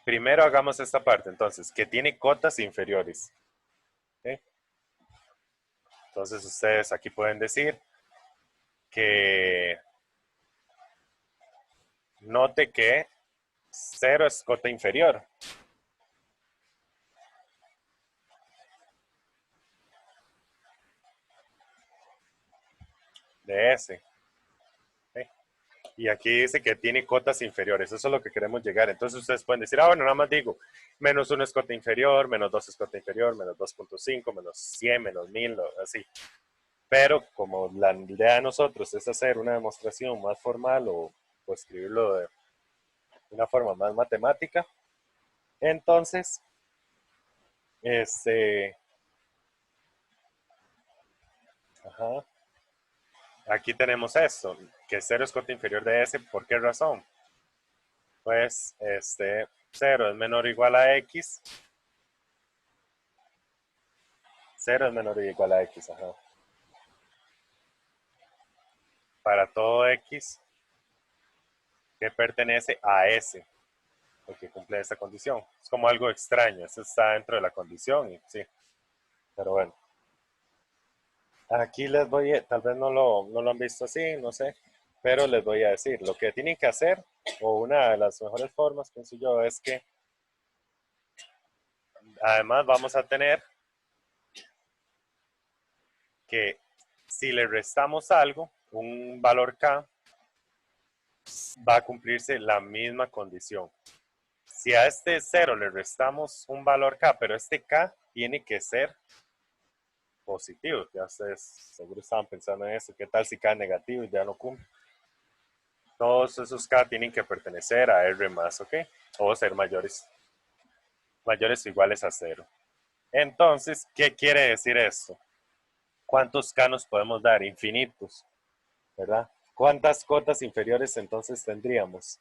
Primero hagamos esta parte, entonces, que tiene cotas inferiores. ¿Okay? Entonces ustedes aquí pueden decir que note que 0 es cota inferior. De S. ¿Okay? Y aquí dice que tiene cotas inferiores. Eso es lo que queremos llegar. Entonces ustedes pueden decir, bueno, nada más digo, menos 1 es cota inferior, menos 2 es cota inferior, menos 2.5, menos 100, menos 1000, así. Pero como la idea de nosotros es hacer una demostración más formal o escribirlo de una forma más matemática, entonces, aquí tenemos esto, que 0 es cota inferior de S. ¿Por qué razón? Pues 0 es menor o igual a X. 0 es menor o igual a X, para todo X que pertenece a S, porque cumple esa condición. Es como algo extraño, eso está dentro de la condición, y sí. Pero bueno. Aquí les voy a, tal vez no lo han visto así, no sé, pero les voy a decir, lo que tienen que hacer, o una de las mejores formas, pienso yo, es que además vamos a tener que si le restamos algo, un valor K, va a cumplirse la misma condición. Si a este 0 le restamos un valor K, pero este K tiene que ser positivo. Ya ustedes seguro estaban pensando en eso. ¿Qué tal si K es negativo y ya no cumple? Todos esos K tienen que pertenecer a R más, ¿ok? O ser mayores o iguales a 0. Entonces, ¿qué quiere decir esto? ¿Cuántos K nos podemos dar? Infinitos, ¿verdad? ¿Cuántas cotas inferiores entonces tendríamos?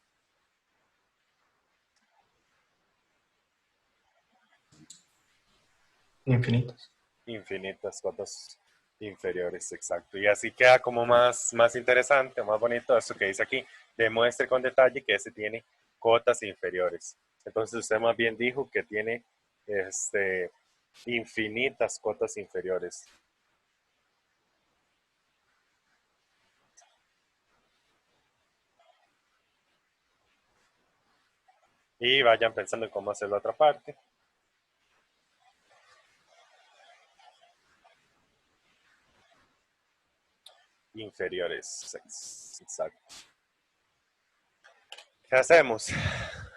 Infinitos. Infinitas cotas inferiores, exacto. Y así queda como más interesante, más bonito esto que dice aquí. Demuestre con detalle que ese tiene cotas inferiores. Entonces usted más bien dijo que tiene infinitas cotas inferiores. Y vayan pensando en cómo hacer la otra parte. Inferiores, exacto. ¿Qué hacemos?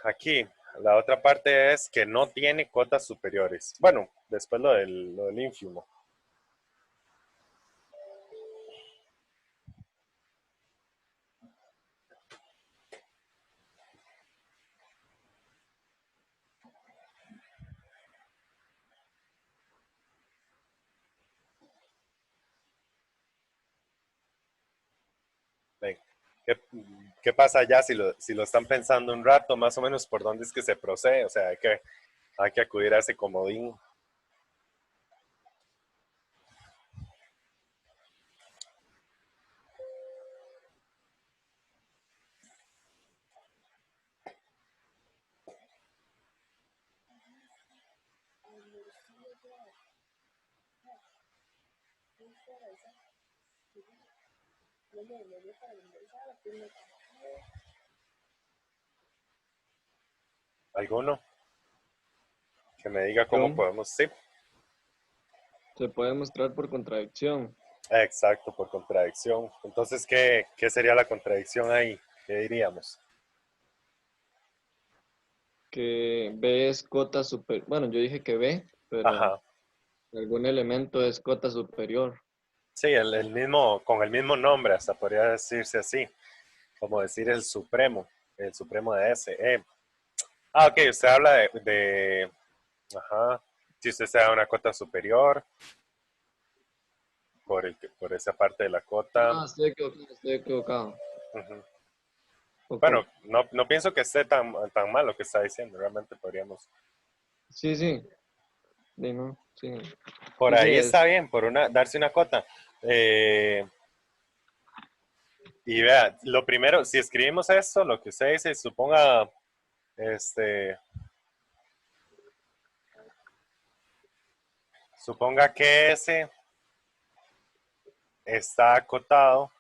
Aquí, la otra parte es que no tiene cotas superiores. Bueno, después lo del ínfimo. Ven, ¿qué pasa ya si lo están pensando un rato, más o menos por dónde es que se procede? O sea, hay que acudir a ese comodín. ¿Alguno? Que me diga cómo Yo, podemos, sí. se puede mostrar por contradicción, Exacto, por contradicción. Entonces, ¿qué sería la contradicción ahí? ¿Qué diríamos? que B es cota superior. Bueno, yo dije que B, pero Ajá. algún elemento es cota superior. Sí, con el mismo nombre, hasta podría decirse así, como decir el supremo de S. Ok, usted habla ajá, si usted se da una cota superior, por esa parte de la cota. Ah, estoy equivocado. Ujú. Ok. Bueno, no pienso que esté tan mal lo que está diciendo. Realmente podríamos. Sí, sí. Sí, no, sí. Por Sí, sí, ahí está es. bien, darse una cota. Y vea, lo primero, si escribimos esto, lo que usted dice, suponga, suponga que ese está acotado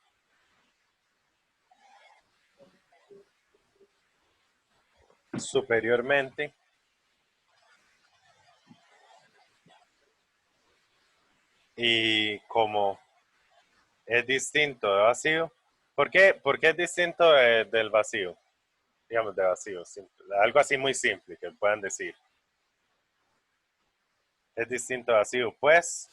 superiormente y como es distinto de vacío. ¿Por qué es distinto del vacío? Digamos, de vacío, simple. Algo así muy simple que puedan decir. Es distinto de vacío, pues.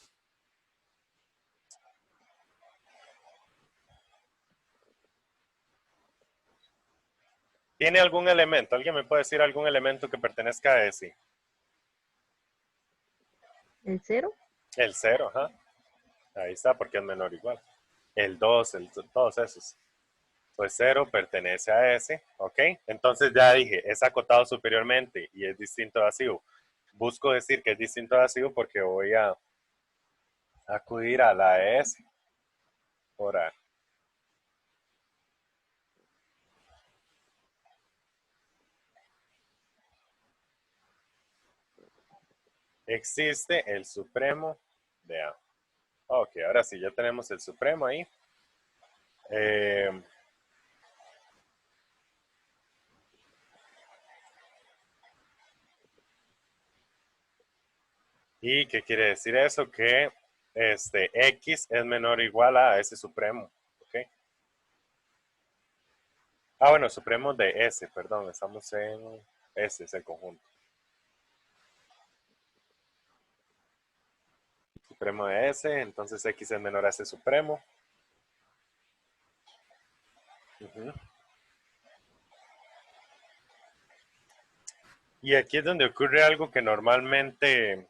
¿Tiene algún elemento? ¿Alguien me puede decir algún elemento que pertenezca a ese? ¿El 0? El 0, ajá. Ahí está, porque es menor o igual. El 2, todos esos. Pues 0 pertenece a ese, ¿ok? Entonces ya dije, es acotado superiormente y es distinto a vacío. Busco decir que es distinto a vacío porque voy a acudir a la S por A. Existe el supremo de A. Ok, ahora sí, ya tenemos el supremo ahí. ¿Y qué quiere decir eso? Que X es menor o igual a ese supremo. ¿Ok? Ah, bueno, supremo de S, perdón, estamos en S, es el conjunto. Supremo de S, entonces X es menor a ese supremo. Uh-huh. Y aquí es donde ocurre algo que normalmente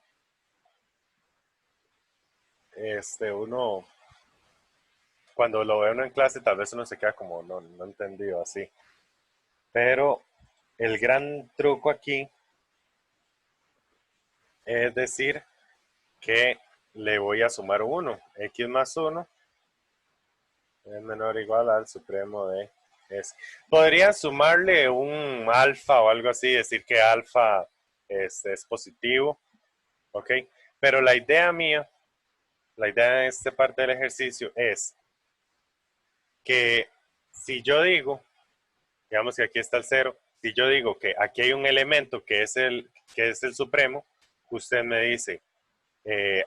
uno, cuando lo ve uno en clase, tal vez uno se queda como no entendido así. Pero el gran truco aquí es decir que le voy a sumar 1. X más 1 es menor o igual al supremo de S. Podría sumarle un alfa o algo así, decir que alfa es positivo, ¿ok? Pero la idea mía, la idea de esta parte del ejercicio es que si yo digo, digamos que aquí está el 0, si yo digo que aquí hay un elemento que es el supremo, usted me dice,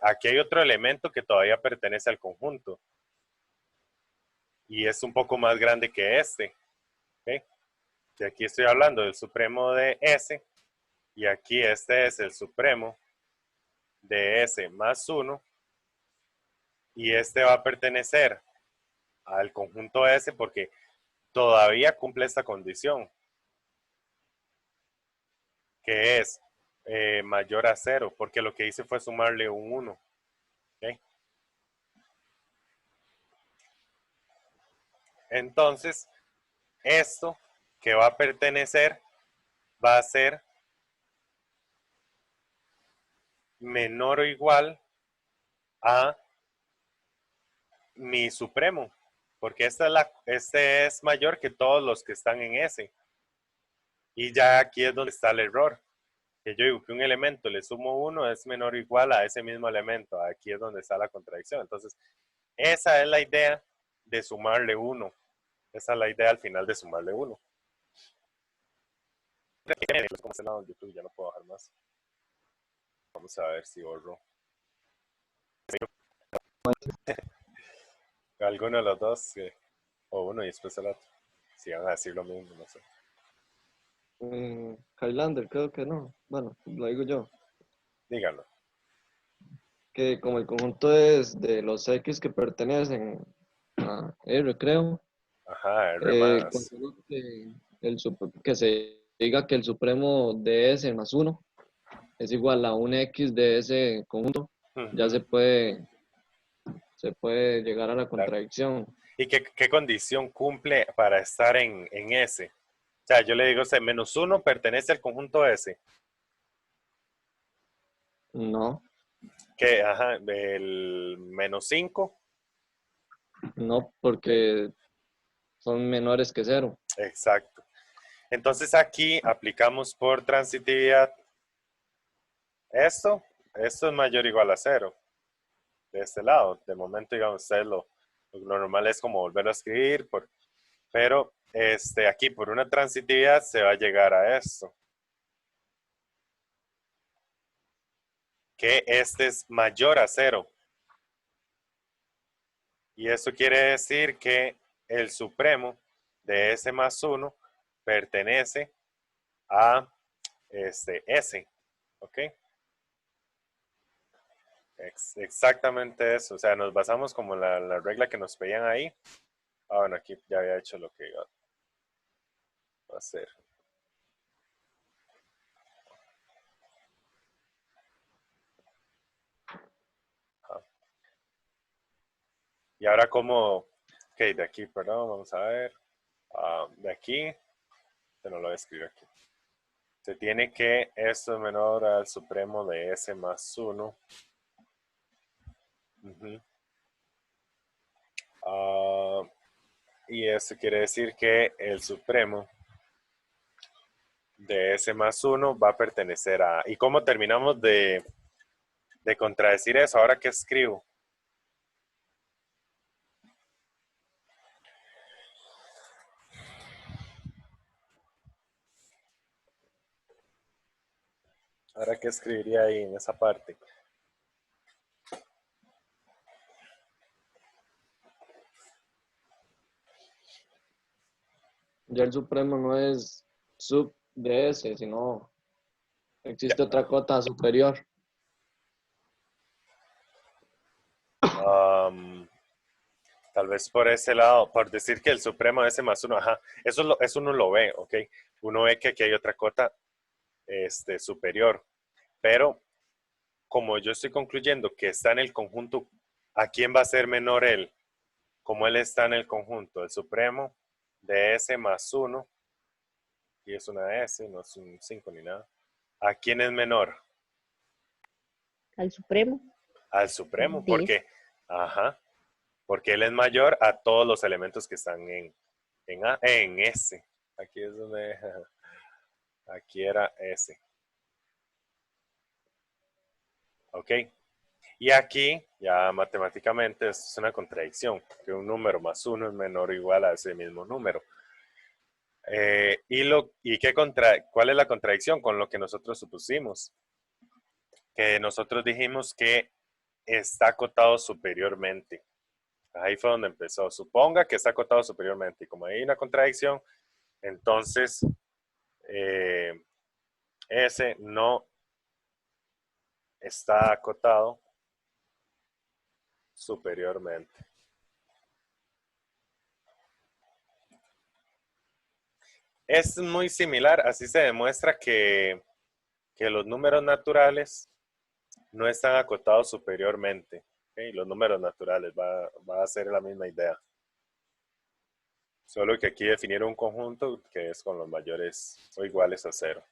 aquí hay otro elemento que todavía pertenece al conjunto y es un poco más grande que este. ¿Okay? Y aquí estoy hablando del supremo de S y aquí este es el supremo de S más 1 y este va a pertenecer al conjunto S porque todavía cumple esta condición que es mayor a 0 porque lo que hice fue sumarle un 1. ¿Okay? Entonces, esto que va a pertenecer va a ser menor o igual a mi supremo, porque este es mayor que todos los que están en S. Y ya aquí es donde está el error. Que yo digo que un elemento le sumo 1 es menor o igual a ese mismo elemento. Aquí es donde está la contradicción. Entonces, esa es la idea de sumarle 1. Esa es la idea al final de sumarle 1. Como se en YouTube, ya no puedo bajar más. Vamos a ver si borro. Alguno de los dos, o uno y después el otro. Si van a decir lo mismo, no sé. Highlander, creo que no. Bueno, lo digo yo. Díganlo. Que como el conjunto es de los X que pertenecen a R, creo. Ajá, R más. Considero que se diga que el supremo de S más 1 es igual a un X de ese conjunto. Ya se puede se puede llegar a la contradicción. ¿Y qué condición cumple para estar en S? O sea, yo le digo, menos 1 pertenece al conjunto S. No, Que, ajá, el menos 5. no, porque son menores que 0. Exacto. Entonces aquí aplicamos por transitividad esto es mayor o igual a 0. De este lado, de momento, digamos, ustedes lo normal es como volverlo a escribir, pero aquí por una transitividad se va a llegar a esto. Que este es mayor a 0. Y eso quiere decir que el supremo de S más 1 pertenece a S. ¿Ok? Exactamente eso. O sea, nos basamos como en la regla que nos pedían ahí. Ah, bueno, aquí ya había hecho lo que iba a hacer. Y ahora como, ok, de aquí, perdón, vamos a ver. De aquí, se no lo voy a escribir aquí. Se tiene que esto es menor al supremo de S más 1. Y eso quiere decir que el supremo de S más 1 va a pertenecer a... ¿Y cómo terminamos de contradecir eso? ¿Ahora qué escribo? ¿Ahora qué escribiría ahí en esa parte? Ya el supremo no es sub de S, sino existe otra cota superior. Tal vez por ese lado, por decir que el supremo de S más 1, ajá, eso uno lo ve, ¿ok? Uno ve que aquí hay otra cota superior, pero como yo estoy concluyendo que está en el conjunto, ¿a quién va a ser menor él? Como él está en el conjunto, el supremo de S más 1, y es una S, no es un 5 ni nada. ¿A quién es menor? Al supremo. Al supremo, 10. porque, ajá, porque él es mayor a todos los elementos que están en S. Aquí es donde, aquí era S. ¿Ok? Y aquí, ya matemáticamente, esto es una contradicción, que un número más 1 es menor o igual a ese mismo número. ¿Cuál es la contradicción con lo que nosotros supusimos? Que nosotros dijimos que está acotado superiormente. Ahí fue donde empezó. Suponga que está acotado superiormente. Y como hay una contradicción, entonces S no está acotado superiormente. Es muy similar, así se demuestra que los números naturales no están acotados superiormente. ¿Okay? Los números naturales va a ser la misma idea. Solo que aquí definieron un conjunto que es con los mayores o iguales a 0.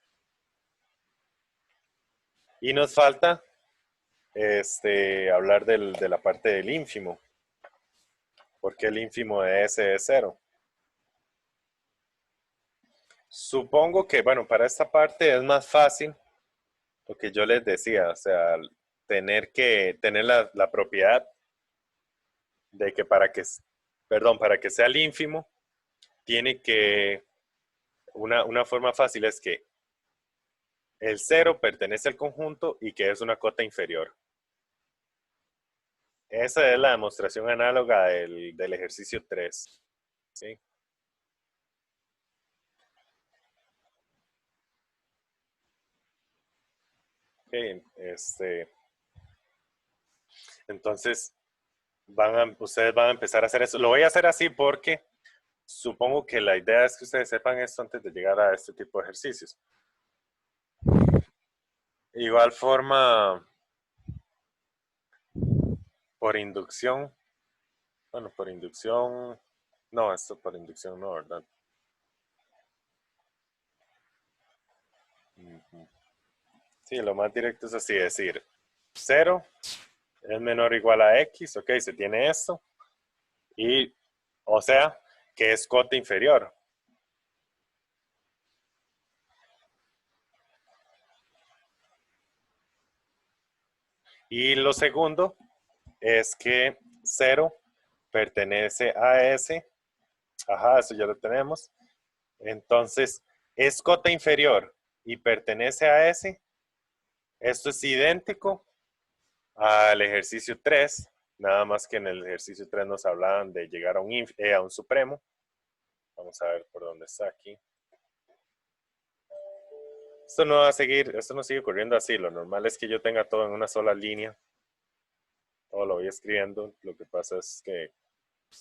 Y nos falta hablar de la parte del ínfimo. ¿Por qué el ínfimo de S es 0? Supongo que, bueno, para esta parte es más fácil lo que yo les decía, o sea, tener la propiedad de que para que sea el ínfimo, tiene que, una forma fácil es que el 0 pertenece al conjunto y que es una cota inferior. Esa es la demostración análoga del ejercicio 3. ¿Sí? Okay, entonces, ustedes van a empezar a hacer eso. Lo voy a hacer así porque supongo que la idea es que ustedes sepan esto antes de llegar a este tipo de ejercicios. Igual forma, por inducción, bueno, por inducción, no, esto por inducción no, ¿verdad? Ujú. Sí, lo más directo es así, decir, 0 es menor o igual a X, ok, se tiene esto, y, o sea, que es cota inferior. Y lo segundo es que 0 pertenece a S. Ajá, eso ya lo tenemos. Entonces, es cota inferior y pertenece a S. Esto es idéntico al ejercicio 3, nada más que en el ejercicio 3 nos hablaban de llegar a un supremo. Vamos a ver por dónde está aquí. Esto no va a seguir, esto no sigue corriendo así. Lo normal es que yo tenga todo en una sola línea. Todo lo voy escribiendo. Lo que pasa es que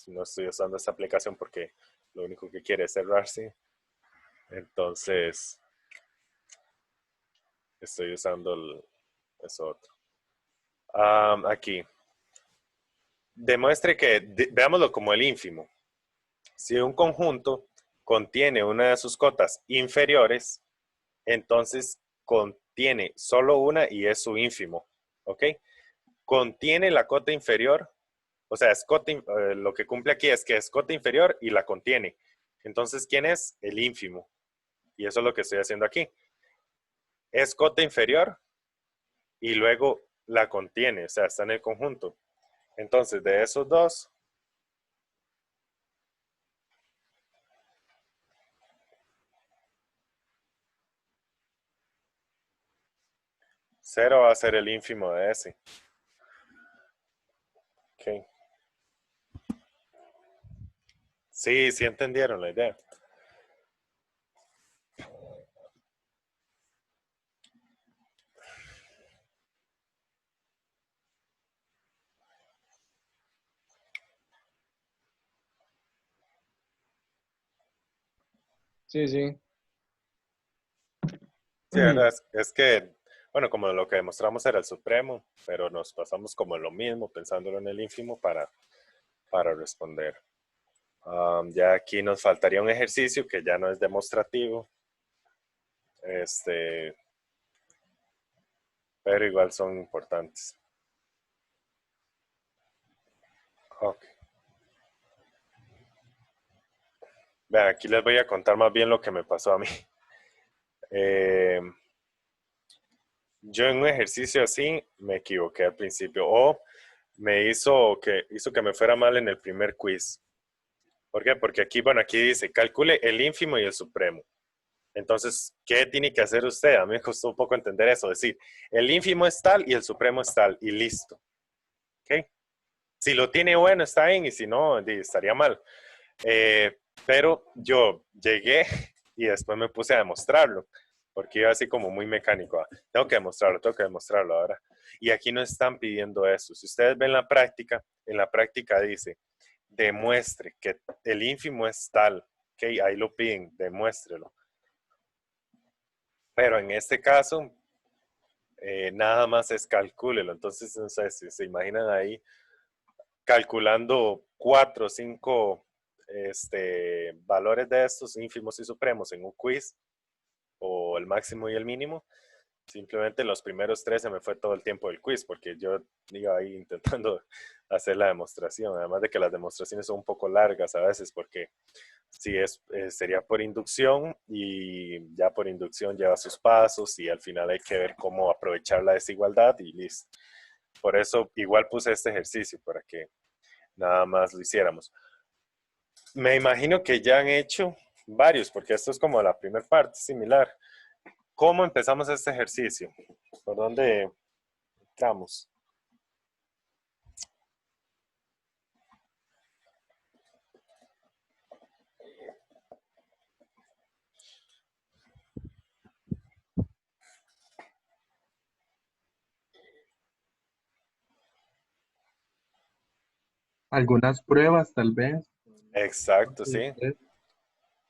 no estoy usando esta aplicación porque lo único que quiere es cerrarse. Entonces, estoy usando eso otro. Aquí. Demuestre que, veámoslo como el ínfimo. Si un conjunto contiene una de sus cotas inferiores, entonces contiene solo una y es su ínfimo. ¿Ok? Contiene la cota inferior, o sea, lo que cumple aquí es que es cota inferior y la contiene. Entonces, ¿quién es? El ínfimo. Y eso es lo que estoy haciendo aquí. Es cota inferior y luego la contiene, o sea, está en el conjunto. Entonces, de esos dos, cero va a ser el ínfimo de ese. Ok. Sí, sí entendieron la idea. Sí, sí. Sí, ¿verdad? Es que, bueno, como lo que demostramos era el supremo, pero nos pasamos como en lo mismo, pensándolo en el ínfimo para responder. Ya aquí nos faltaría un ejercicio que ya no es demostrativo, pero igual son importantes. Ok. Vean, aquí les voy a contar más bien lo que me pasó a mí. Eh, yo en un ejercicio así me equivoqué al principio o me hizo que me fuera mal en el primer quiz. ¿Por qué? Porque aquí, bueno, aquí dice, calcule el ínfimo y el supremo. Entonces, ¿qué tiene que hacer usted? A mí me costó un poco entender eso, decir, el ínfimo es tal y el supremo es tal y listo. ¿Ok? Si lo tiene bueno, está bien, y si no, estaría mal. Pero yo llegué y después me puse a demostrarlo, porque iba así como muy mecánico. Tengo que demostrarlo ahora. Y aquí no están pidiendo eso. Si ustedes ven la práctica, en la práctica dice, demuestre que el ínfimo es tal. Ok, ahí lo piden, demuéstrelo. Pero en este caso, nada más es calcúlelo. Entonces, no sé si se imaginan ahí calculando 4 o 5 valores de estos ínfimos y supremos en un quiz, o el máximo y el mínimo. Simplemente los primeros 3 se me fue todo el tiempo del quiz, porque yo iba ahí intentando hacer la demostración. Además de que las demostraciones son un poco largas a veces, porque si sería por inducción, y ya por inducción lleva sus pasos, y al final hay que ver cómo aprovechar la desigualdad y listo. Por eso igual puse este ejercicio, para que nada más lo hiciéramos. Me imagino que ya han hecho varios, porque esto es como la primera parte, similar. ¿Cómo empezamos este ejercicio? ¿Por dónde entramos? Algunas pruebas, tal vez. Exacto, sí.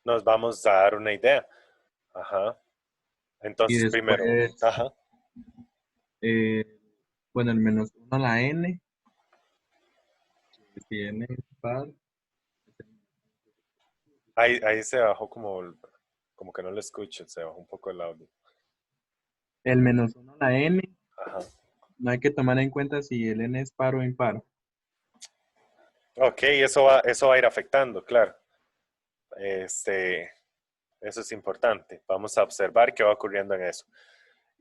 Nos vamos a dar una idea. Ajá. Y Entonces, primero, después, ajá. bueno, el -1 a la n, Si n es par, Ahí se bajó como que no lo escucho, se bajó un poco el audio. el menos 1 a la n, Ajá. no hay que tomar en cuenta si el n es par o impar. Ok, eso va a ir afectando, claro. Eso es importante. Vamos a observar qué va ocurriendo en eso.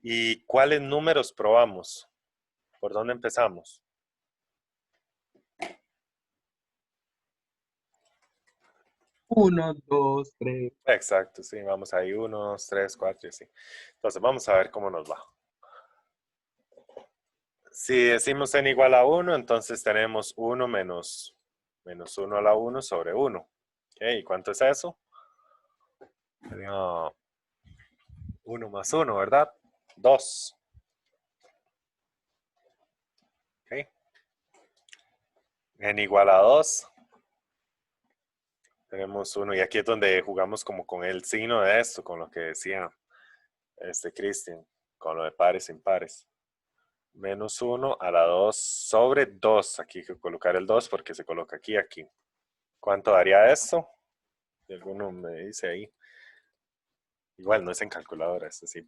¿Y cuáles números probamos? ¿Por dónde empezamos? Uno, dos, tres. Exacto, sí, vamos ahí, 1, 2, 3, 4 y así. Entonces vamos a ver cómo nos va. Si decimos n igual a 1, entonces tenemos 1 menos 1 a la 1 sobre 1. Ok, ¿y cuánto es eso? Sería 1 más 1, ¿verdad? 2. Ok. N igual a 2. Tenemos 1 y aquí es donde jugamos como con el signo de esto, con lo que decía Cristian, con lo de pares e impares. Menos 1 a la 2 sobre 2. Aquí hay que colocar el 2 porque se coloca aquí y aquí. ¿Cuánto daría esto? Si alguno me dice ahí. Igual no es en calculadora, es así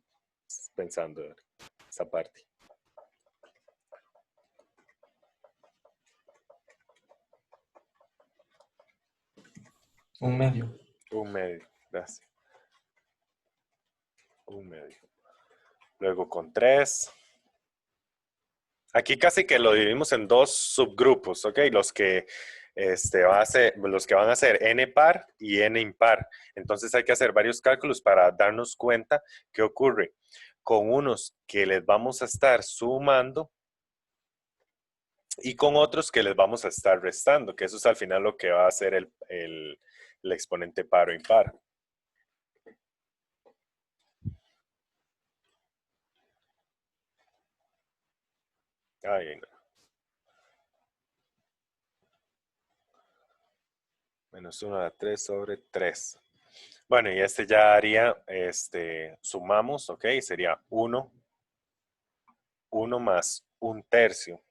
pensando esa parte. Un medio. Un medio, gracias. Un medio. Luego con 3. Aquí casi que lo dividimos en dos subgrupos, ¿ok? Los que van a ser n par y n impar. Entonces hay que hacer varios cálculos para darnos cuenta qué ocurre con unos que les vamos a estar sumando y con otros que les vamos a estar restando, que eso es al final lo que va a ser el exponente par o impar. Ay, no. Menos 1 a la 3 sobre 3. Bueno, y ya haría, sumamos, ¿ok? Sería 1 más 1/3.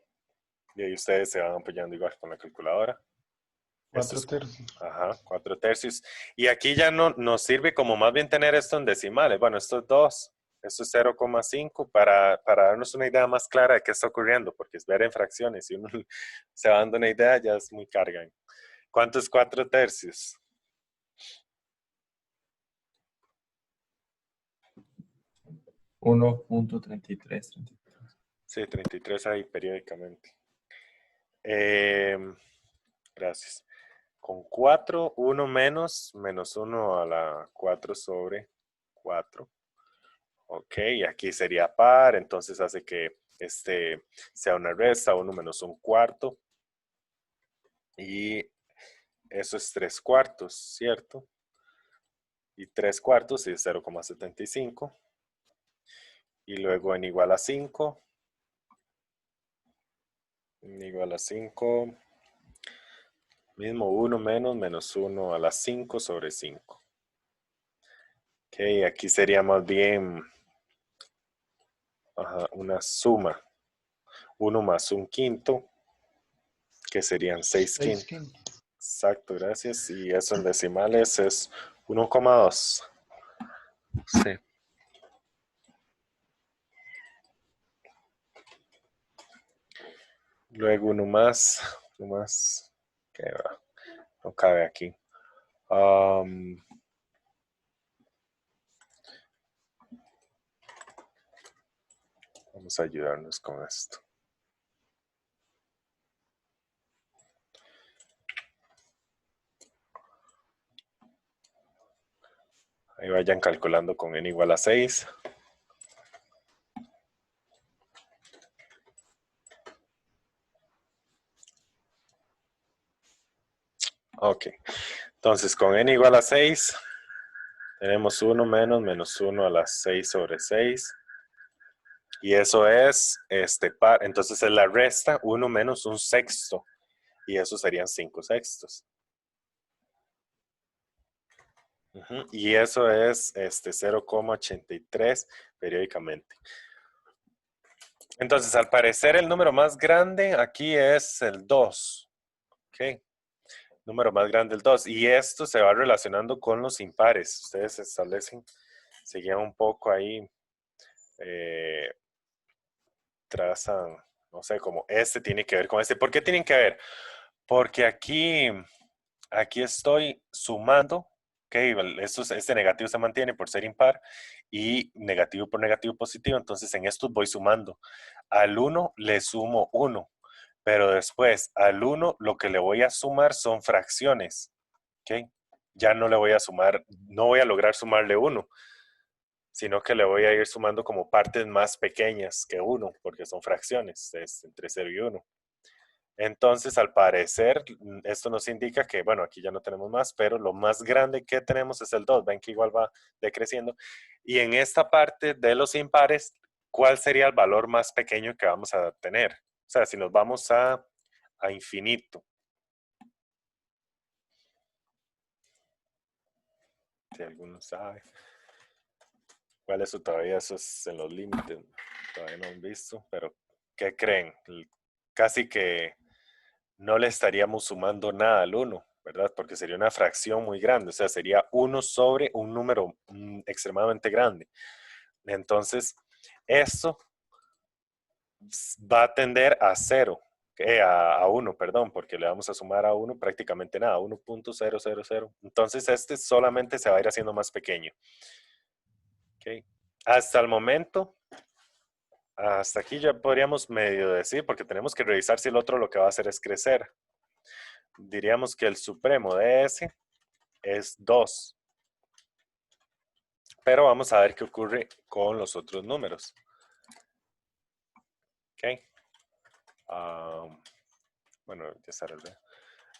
Y ahí ustedes se van apoyando igual con la calculadora. 4 tercios. Ajá, 4/3. Y aquí ya no nos sirve como más bien tener esto en decimales. Bueno, esto es 2, esto es 0,5 para darnos una idea más clara de qué está ocurriendo, porque es ver en fracciones. Si uno se va dando una idea, ya es muy carga. ¿Cuánto es 4/3? 1.33. Sí, 33 ahí periódicamente. Gracias. Con 4, 1 menos 1 a la 4 sobre 4. Ok, y aquí sería par, entonces hace que sea una resta, 1 menos 1/4. Y eso es 3/4, ¿cierto? Y 3/4 es 0,75. Y luego n igual a 5. N igual a 5. Mismo 1 menos 1 a la 5 sobre 5. Ok, aquí sería más bien una suma. 1 más 1/5, que serían 6 6 quintos. quintos. Exacto, gracias. Y eso en decimales es 1,2. Sí. Luego uno más, que no cabe aquí. Vamos a ayudarnos con esto. Ahí vayan calculando con n igual a 6. Ok, entonces con n igual a 6, tenemos 1 menos 1 a la 6 sobre 6. Y eso es par. Entonces es la resta 1 menos 1/6. Y eso serían 5/6. Y eso es 0,83 periódicamente. Entonces, al parecer, el número más grande aquí es el 2. Ok. Número más grande el 2. Y esto se va relacionando con los impares. Ustedes establecen, seguían un poco ahí, trazan, no sé, como este tiene que ver con este. ¿Por qué tienen que ver? Porque aquí estoy sumando, ok, este negativo se mantiene por ser impar y negativo por negativo positivo, entonces en estos voy sumando. Al 1 le sumo 1, pero después al 1 lo que le voy a sumar son fracciones, ok. Ya no le voy a sumar, no voy a lograr sumarle 1, sino que le voy a ir sumando como partes más pequeñas que 1, porque son fracciones, es entre 0 y 1. Entonces, al parecer, esto nos indica que, bueno, aquí ya no tenemos más, pero lo más grande que tenemos es el 2. Ven que igual va decreciendo. Y en esta parte de los impares, ¿cuál sería el valor más pequeño que vamos a tener? O sea, si nos vamos a infinito. Si alguno sabe. ¿Cuál es todavía? Eso es en los límites. Todavía no han visto, pero ¿qué creen? Casi que no le estaríamos sumando nada al 1, ¿verdad? Porque sería una fracción muy grande, o sea, sería 1 sobre un número extremadamente grande. Entonces, esto va a tender a 0, a 1, perdón, porque le vamos a sumar a 1 prácticamente nada, 1.000. Entonces, este solamente se va a ir haciendo más pequeño. Okay. Hasta el momento, hasta aquí ya podríamos medio decir, porque tenemos que revisar si el otro lo que va a hacer es crecer. Diríamos que el supremo de S es 2. Pero vamos a ver qué ocurre con los otros números. Ok. Bueno, ya está.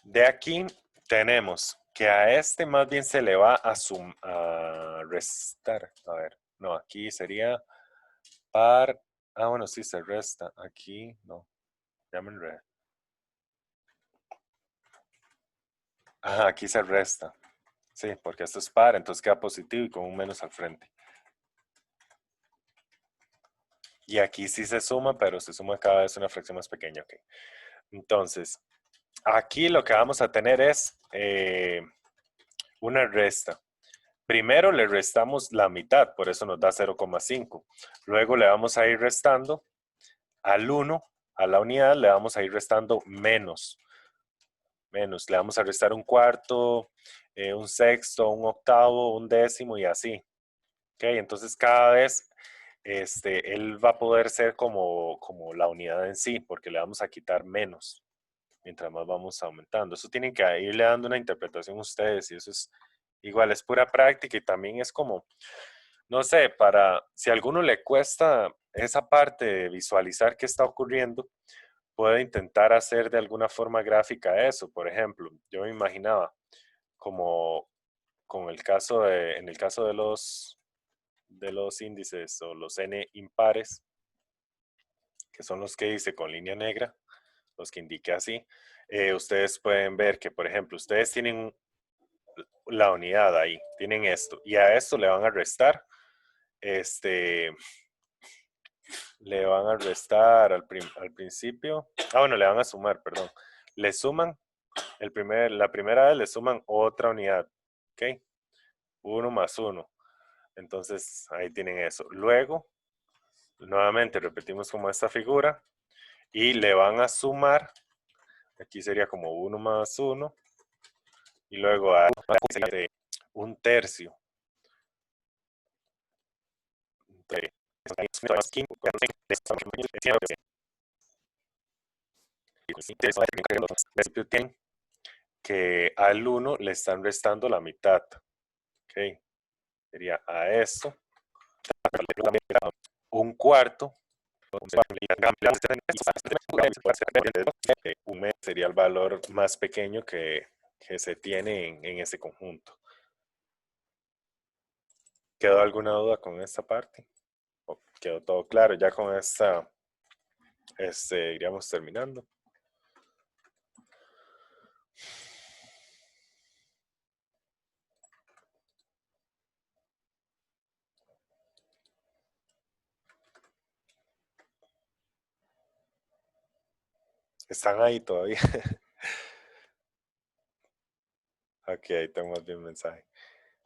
De aquí tenemos que a este más bien se le va a restar. A ver, no, aquí sería par. Ah, bueno, sí, se resta. Aquí, no. Ya me enredé. Ajá, aquí se resta. Sí, porque esto es par, entonces queda positivo y con un menos al frente. Y aquí sí se suma, pero se suma cada vez una fracción más pequeña. Ok. Entonces, aquí lo que vamos a tener es una resta. Primero le restamos la mitad, por eso nos da 0,5. Luego le vamos a ir restando al 1, a la unidad, le vamos a ir restando menos. Menos, le vamos a restar un cuarto, un sexto, un octavo, un décimo y así. Ok, entonces cada vez él va a poder ser como la unidad en sí, porque le vamos a quitar menos mientras más vamos aumentando. Eso tienen que irle dando una interpretación a ustedes y eso es igual, es pura práctica y también es como, no sé, si a alguno le cuesta esa parte de visualizar qué está ocurriendo, puede intentar hacer de alguna forma gráfica eso. Por ejemplo, yo me imaginaba como en el caso de los índices o los n impares, que son los que hice con línea negra, los que indiqué así, ustedes pueden ver que, por ejemplo, ustedes tienen la unidad ahí, tienen esto, y a esto le van a restar, le van a restar al principio, bueno, le van a sumar, perdón, le suman, la primera vez le suman otra unidad, ¿ok? 1 más 1, entonces ahí tienen eso. Luego, nuevamente repetimos como esta figura, y le van a sumar, aquí sería como 1 más 1, y luego a un tercio. Tienen que al 1 le están restando la mitad. Ok, sería a esto un cuarto. Un mes sería el valor más pequeño que se tiene en ese conjunto. ¿Quedó alguna duda con esta parte? ¿O quedó todo claro? Ya con esta iríamos terminando. Están ahí todavía. Ok, ahí tenemos bien mensaje.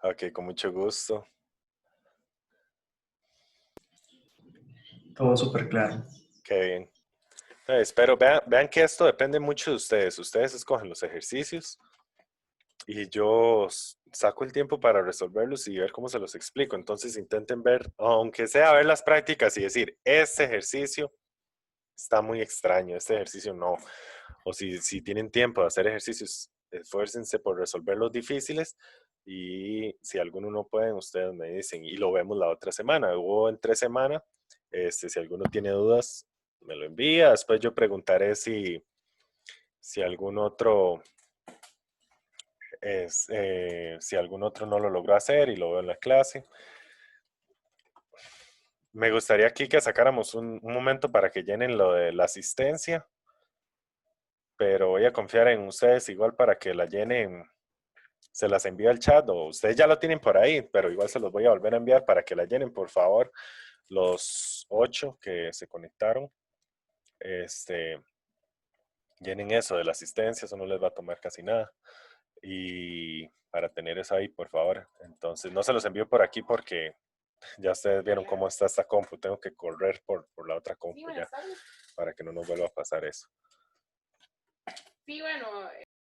Ok, con mucho gusto. Todo súper claro. Qué bien. Pero vean que esto depende mucho de ustedes. Ustedes escogen los ejercicios y yo saco el tiempo para resolverlos y ver cómo se los explico. Entonces intenten ver, aunque sea ver las prácticas y decir, este ejercicio está muy extraño, este ejercicio no. O si tienen tiempo de hacer ejercicios, esfuércense por resolver los difíciles y si alguno no pueden, ustedes me dicen y lo vemos la otra semana. O en 3 semanas, si alguno tiene dudas, me lo envía. Después yo preguntaré si algún otro si algún otro no lo logró hacer y lo veo en la clase. Me gustaría aquí que sacáramos un momento para que llenen lo de la asistencia, pero voy a confiar en ustedes igual para que la llenen. Se las envío al chat o ustedes ya lo tienen por ahí, pero igual se los voy a volver a enviar para que la llenen, por favor. Los 8 que se conectaron, llenen eso de la asistencia, eso no les va a tomar casi nada. Y para tener eso ahí, por favor. Entonces, no se los envío por aquí porque ya ustedes vieron cómo está esta compu. Tengo que correr por la otra compu ya para que no nos vuelva a pasar eso. Sí, bueno,